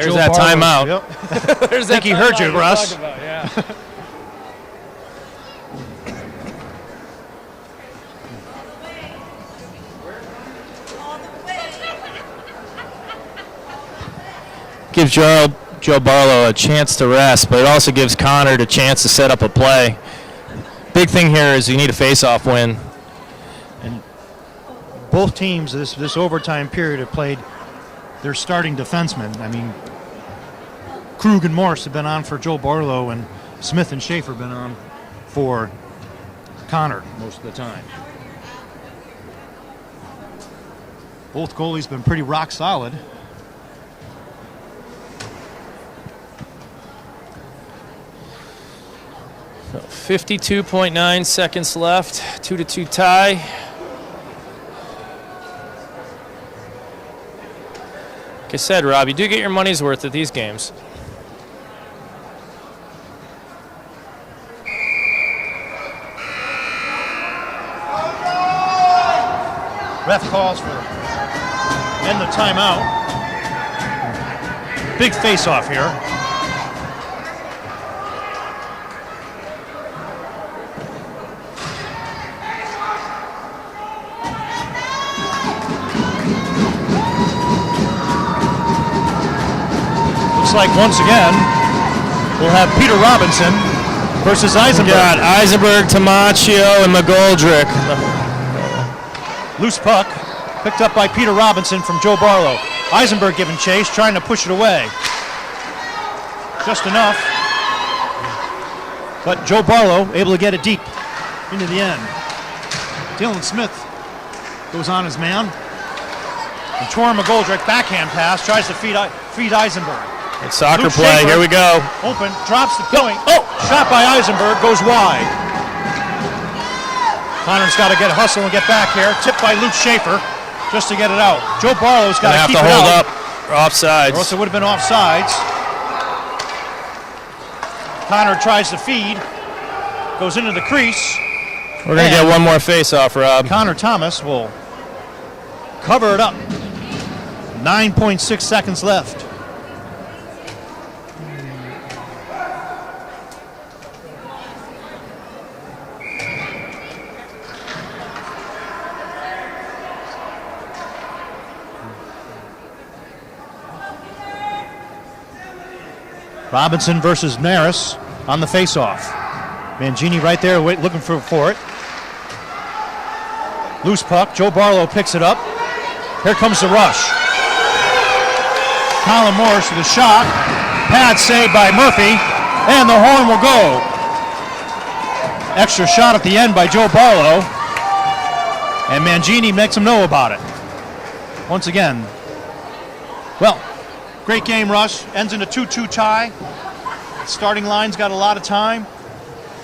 There's Joe that Barlow. timeout. Yep. There's I think he heard you, timeout Russ. talked about, yeah. Gives Joe Barlow a chance to rest, but it also gives Connard a chance to set up a play. Big thing here is you need a face-off win. And both teams this overtime period have played their starting defensemen. I mean, Krug and Morse have been on for Joe Barlow, and Smith and Schaefer have been on for Connard most of the time. Both goalies been pretty rock solid. So 52.9 seconds left, 2-2 tie. Like I said, Rob, you do get your money's worth at these games. Ref calls for end the timeout. Big face-off here. Looks like once again we'll have Peter Robinson versus Eisenberg. Got Eisenberg, Tamaccio, and McGoldrick. Loose puck picked up by Peter Robinson from Joe Barlow. Eisenberg giving chase, trying to push it away. Just enough. But Joe Barlow able to get it deep into the end. Dylan Smith goes on his man. And Torrin McGoldrick, backhand pass, tries to feed Eisenberg. It's soccer Luke play. Schaefer, Here we go. Open, drops the point. Oh. Shot by Eisenberg, goes wide. Conard's got to get a hustle and get back here. Tipped by Luke Schaefer just to get it out. Joe Barlow's got to keep it out. Have to hold up. Or offsides. Or else it would have been offsides. Conard tries to feed. Goes into the crease. We're going to get one more face-off, Rob. Connor Thomas will cover it up. 9.6 seconds left. Robinson versus Maris on the face-off. Mangini right there looking for it. Loose puck. Joe Barlow picks it up. Here comes the rush. Colin Morris with a shot. Pad saved by Murphy. And the horn will go. Extra shot at the end by Joe Barlow. And Mangini makes him know about it. Once again. Well, great game, Russ. Ends in a 2-2 tie. Starting line's got a lot of time,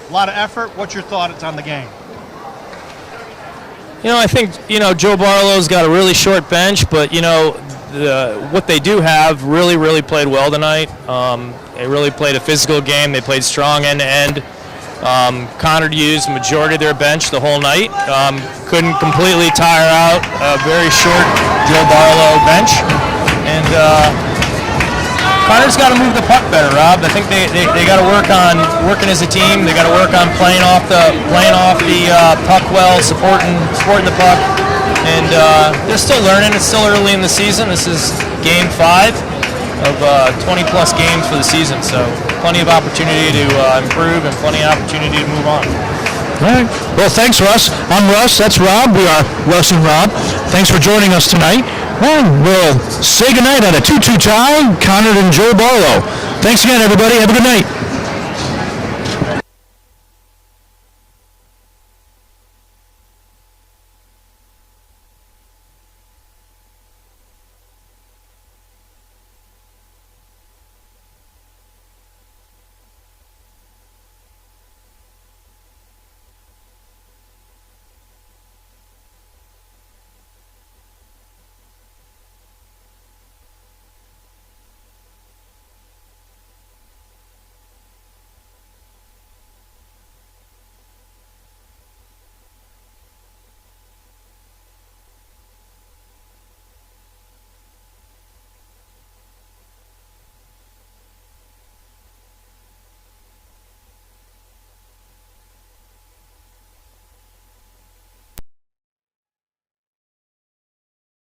a lot of effort. What's your thoughts on the game? You know, I think, Joe Barlow's got a really short bench, but, what they do have really played well tonight. They really played a physical game. They played strong end-to-end. Conard used the majority of their bench the whole night. Couldn't completely tire out a very short Joe Barlow bench. And Conard's got to move the puck better, Rob. I think they got to work on working as a team. They got to work on playing off the puck well, supporting the puck. And they're still learning. It's still early in the season. This is game 5 of 20-plus games for the season. So plenty of opportunity to improve and plenty of opportunity to move on. All right. Well, thanks, Russ. I'm Russ. That's Rob. We are Russ and Rob. Thanks for joining us tonight. Well, we'll say goodnight at a 2-2 tie, Conard and Joe Barlow. Thanks again, everybody. Have a good night.